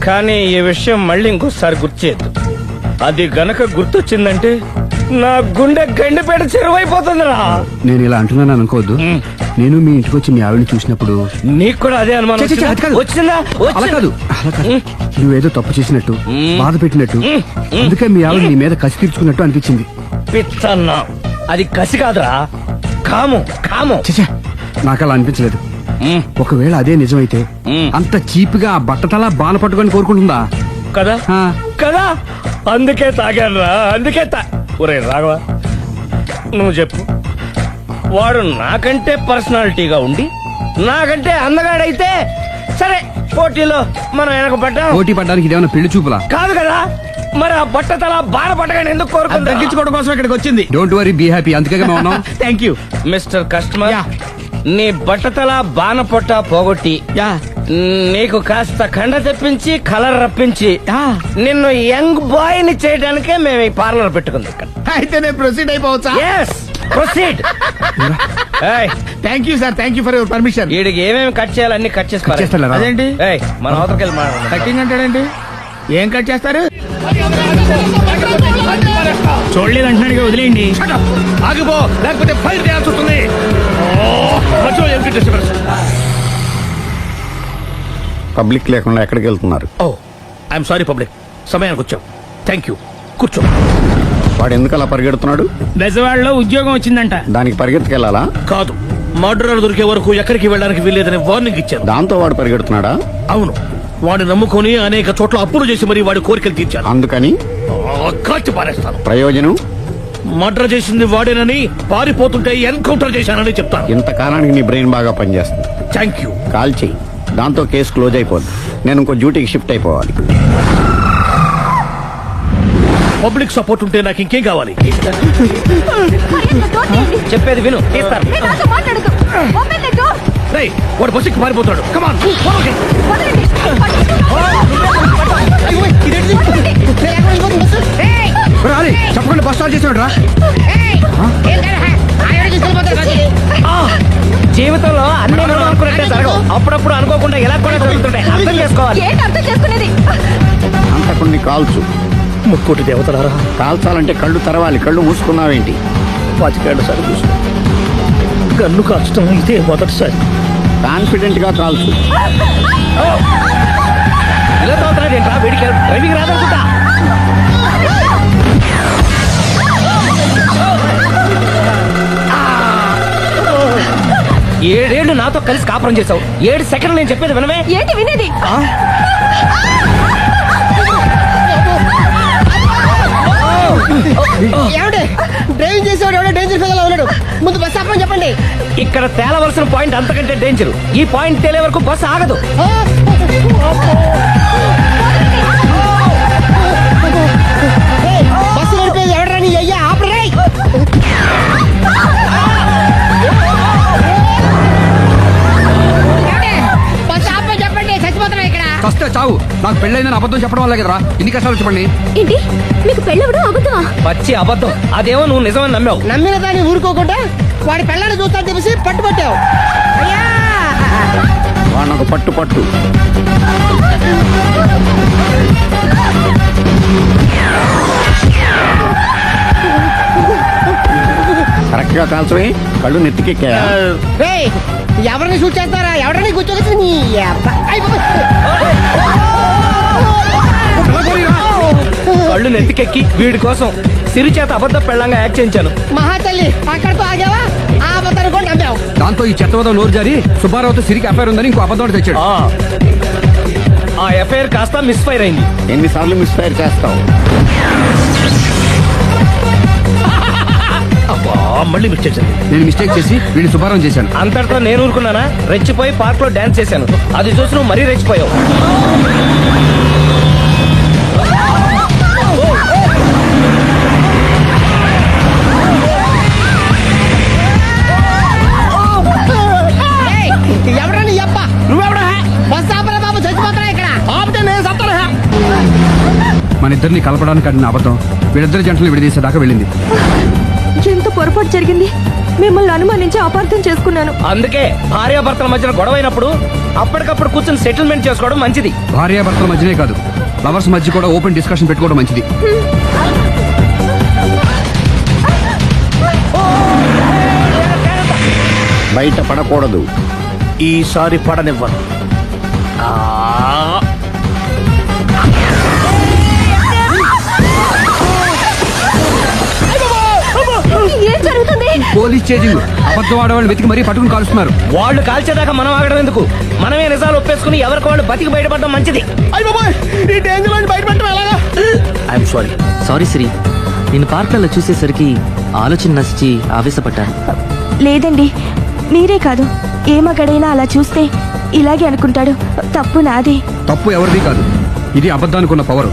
కానీ ఈ విషయం మళ్ళీ ఇంకోసారి గుర్తు చేయద్దు. అది గనక గుర్తొచ్చిందంటే నా గుండె గండిపేట చెరువైపోతుందిరా. నేను ఇలా అంటున్నాను అనుకోవద్దు. నేను మీ ఇంటికి వచ్చి మీ ఆవిడని చూసినప్పుడు నీకు కూడా అదే అనుమానం వచ్చిందా? అలా కాదు. నువ్వేదో తప్పు చేసినట్టు, బాధ పెట్టినట్టు, అందుకే మీ ఆవిడ నీ మీద కసి తీర్చుకున్నట్టు అనిపించింది. పిచ్చన్నా, అది కసి కాదురా, కాము. నాకు అలా అనిపించలేదు. ఒకవేళ అదే నిజమైతే అంత చీప్ గా బట్టతలా బాన పట్టుకొని కోరుకుంటుందా? కదా కదా, అందుకే తాగాను రా, అందుకే ఒరే రాఘవ, నువ్వు చెప్పు. వాడు నాకంటే పర్సనాలిటీగా ఉండి నాకంటే అందగాడైతే సరే, పోటీలో మనం వెనక పడ్డాం. పోటీ పడ్డానికి ఇదేమన్నా పెళ్లి చూపులా? కాదు కదా, మరి ఆ బట్టతల బాన పట్టగానే ఎందుకు కోరుకుంది? తగ్గించుకోవడం కోసం ఇక్కడికి వచ్చింది. Don't worry, be happy. అందుకే మేము ఉన్నాం. Thank you mister customer. నీ బట్టతల బాన పొట్ట పోగొట్టి నీకు కాస్త కండ తెప్పించి కలర్ రప్పించి నిన్ను యంగ్ బాయ్ ని చేయడానికే మేము ఈ పార్లర్ పెట్టుకుంది ఇక్కడ. అయితే నేను ప్రొసీడ్ అయిపోవచ్చా? Yes, proceed. Thank you sir, thank you for your permission. వీడికి ఏమేమి కట్ చేయాలి అన్ని కట్ చేసి అదేంటి మన అవతలకి వెళ్ళి మాట్లాడదాం. కటింగ్ అంటాడండి? ఏం కట్ చేస్తారు? చూడలేదు అంటున్నాడు, వదిలేయండి. ఆగిపో, లేకపోతే ఫైర్ చేయాల్సి వస్తుంది. పబ్లిక్ లేకుండా ఎక్కడికి వెళ్తున్నారు? ఐఎమ్ సారీ పబ్లిక్, సమయానికి వచ్చాం. థ్యాంక్ యూ, కూర్చో. వాడు ఎందుకు అలా పరిగెడుతున్నాడు? బెజవాడలో ఉద్యోగం వచ్చిందంట. దానికి పరిగెత్తుకెళ్ళాలా? కాదు, మర్డర్ దొరికే వరకు ఎక్కడికి వెళ్ళడానికి వీల్లేదని వార్నింగ్ ఇచ్చాను. దాంతో వాడు పరిగెడుతున్నాడా? అవును, వాడిని నమ్ముకొని అనేక చోట్ల అప్పులు చేసి మరి వాడి కోరికలు తీర్చాను. అందుకని కాల్చి పారేస్తాను. ప్రయోజనం? మర్డర్ చేసింది వాడేనని, పారిపోతుంటే ఎన్కౌంటర్ చేశానని చెప్తాను. ఇంతకాలానికి నీ బ్రెయిన్ బాగా పనిచేస్తుంది. Thank you. కాల్ చెయ్యి, దాంతో కేసు క్లోజ్ అయిపోద్ది. నేను ఇంకో డ్యూటీకి షిఫ్ట్ అయిపోవాలి. పబ్లిక్ సపోర్ట్ ఉంటే నాకు ఇంకేం కావాలి? చెప్పేది విను. రేయ్, వాడు బస్సుకి పారిపోతాడు. కమాన్, చెప్పకుండా బస్ స్టార్ట్ చేసాడు రా. జీవితంలో అన్ని మనం అనుకున్నట్టే జరగవు. అప్పుడప్పుడు అనుకోకుండా ఎలా కూడా జరుగుతుంటాయి. అర్థం చేసుకోవాలి. అంతకుడిని కాల్చు. ముక్కోటి దేవతలారా, కాల్చాలంటే కళ్ళు తెరవాలి. కళ్ళు మూసుకున్నావేంటి? 25 సార్లు చూసిన గన్ను కాల్చడం ఇదే మొదటిసారి. కాన్ఫిడెంట్ గా కాల్చు. ఇలా తోతున్నాడు ఏంట్రా? వీడికి డ్రైవింగ్ రాదనుకుంటా. ఏడేళ్లు నాతో కలిసి కాపురం చేసావు. 7 సెకండ్లు నేను చెప్పేది వినవే. ఏంటి వినేది? డ్రైవింగ్ చేసేవాడు ఎవడో డేంజర్ ఫీల్ ఉన్నాడు. ముందు బస్ ఆపమని చెప్పండి. ఇక్కడ తేలవలసిన పాయింట్ అంతకంటే డేంజర్. ఈ పాయింట్ తేలే వరకు బస్సు ఆగదు. బస్సు నడిపేది ఎవడరాని అయ్యా ఆపరే. బస్ ఆపమని చెప్పండి. చచ్చిపోతున్నా ఇక్కడ. ఫస్ట్ చావు. నాకు పెళ్ళైందని అబద్ధం చెప్పడం వల్ల కదరా ఇన్ని కష్టాలు చెప్పండి. ఏంటి మీకు పెళ్ళవడం అబద్ధమా? పచ్చి అబద్ధం. అదేమో నువ్వు నిజమని నమ్మావు. నమ్మిన దాన్ని ఊరుకోకుండా వాడి పెళ్ళాన్ని చూస్తా తెలిసి పట్టుబట్టావు. అయ్యా వాడినొక పట్టు పట్టు. కరెక్ట్ గా కాల్చవే. కళ్ళు నెత్తికెక్కా. రేయ్, ఎవరిని షూట్ చేస్తారా? ఎవరిని కూర్చోవచ్చు. నీ అబ్బా. అయ్ బాబోయ్. కళ్ళు నెత్తికెక్కి వీడి కోసం సిరి చేత అబద్ధ పెళ్ళంగా యాక్ట్ చేయించాను. మహాతల్లి అక్కడితో ఆగావా? ఆ అబద్ధాన్ని కూడా నమ్మావు. దాంతో ఈ చెత్తవదో నోరు జారి సుబ్బారావుతో సిరికి అఫైర్ ఉందని ఇంకో అబద్ధం తెచ్చాడు. ఆ ఎఫ్ఐఆర్ కాస్త మిస్ఫైర్ అయింది. ఎన్నిసార్లు మిస్ఫైర్ చేస్తావు? మళ్ళీ మిస్టేక్ జరిగింది. నేను మిస్టేక్ చేసి వీడిని సుబ్బారావు చేశాను. అంతటితో నేను ఊరుకున్నానా? రెచ్చిపోయి పార్క్ లో డాన్స్ చేశాను. అది చూసి నువ్వు మరీ రెచ్చిపోయావు. ఎవరని అబ్బా? నువ్వెవడా? బస్ ఆపరా బాబు, చచ్చిపోతున్నా ఇక్కడ. ఆపితే నేను సత్తాను. మన ఇద్దరిని కలపడానికి ఆడిన అబద్ధం వీళ్ళిద్దరి జంటలు విడదీసేదాకా వెళ్ళింది. ఎంత పొరపాటు జరిగింది. మిమ్మల్ని అనుమానించి అపార్థం చేసుకున్నాను. అందుకే భార్యాభర్తల మధ్యన గొడవైనప్పుడు అప్పటికప్పుడు కూర్చొని సెటిల్మెంట్ చేసుకోవడం మంచిది. భార్యాభర్తల మధ్యనే కాదు, లవర్స్ మధ్య కూడా ఓపెన్ డిస్కషన్ పెట్టుకోవడం మంచిది. బయట పడకూడదు. ఈసారి పడనివ్వను. ఏం జరుగుతుంది? Police chasing. అబద్ధం ఆడవాళ్ళు వెతికి మరీ పట్టుకుని కాలుస్తున్నారు. వాళ్ళు కాల్చేదాకా మనం ఆగడం ఎందుకు? మనమే నిజాలు ఒప్పేసుకుని ఎవరికి వాళ్ళు బతికి బయటపడడం మంచిది. అయ్య బాబోయ్, ఈ డేంజర్ నుంచి బయటపడటం ఎలాగా? I'm sorry. సారీ శ్రీ, నేను పార్కులలో చూసేసరికి ఆలోచన నచ్చి ఆవేశపడ్డాను. లేదండి, మీరే కాదు ఏ మగాడైనా అలా చూస్తే ఇలాగే అనుకుంటాడు. తప్పు నాదే. తప్పు ఎవరిది కాదు. ఇది అబద్ధానికి ఉన్న పవర్.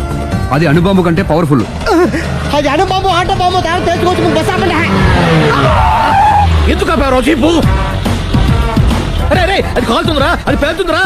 అది అణుబాంబు కంటే పవర్ఫుల్. అది అణుబాంబు ఆట బాంబు తయారు తెచ్చుకోవచ్చు. బస్ ఆపండి. ఎందుకు ఆపారో చెప్పు. అరే అది కాలుతుందిరా, అది పేలుతుందిరా.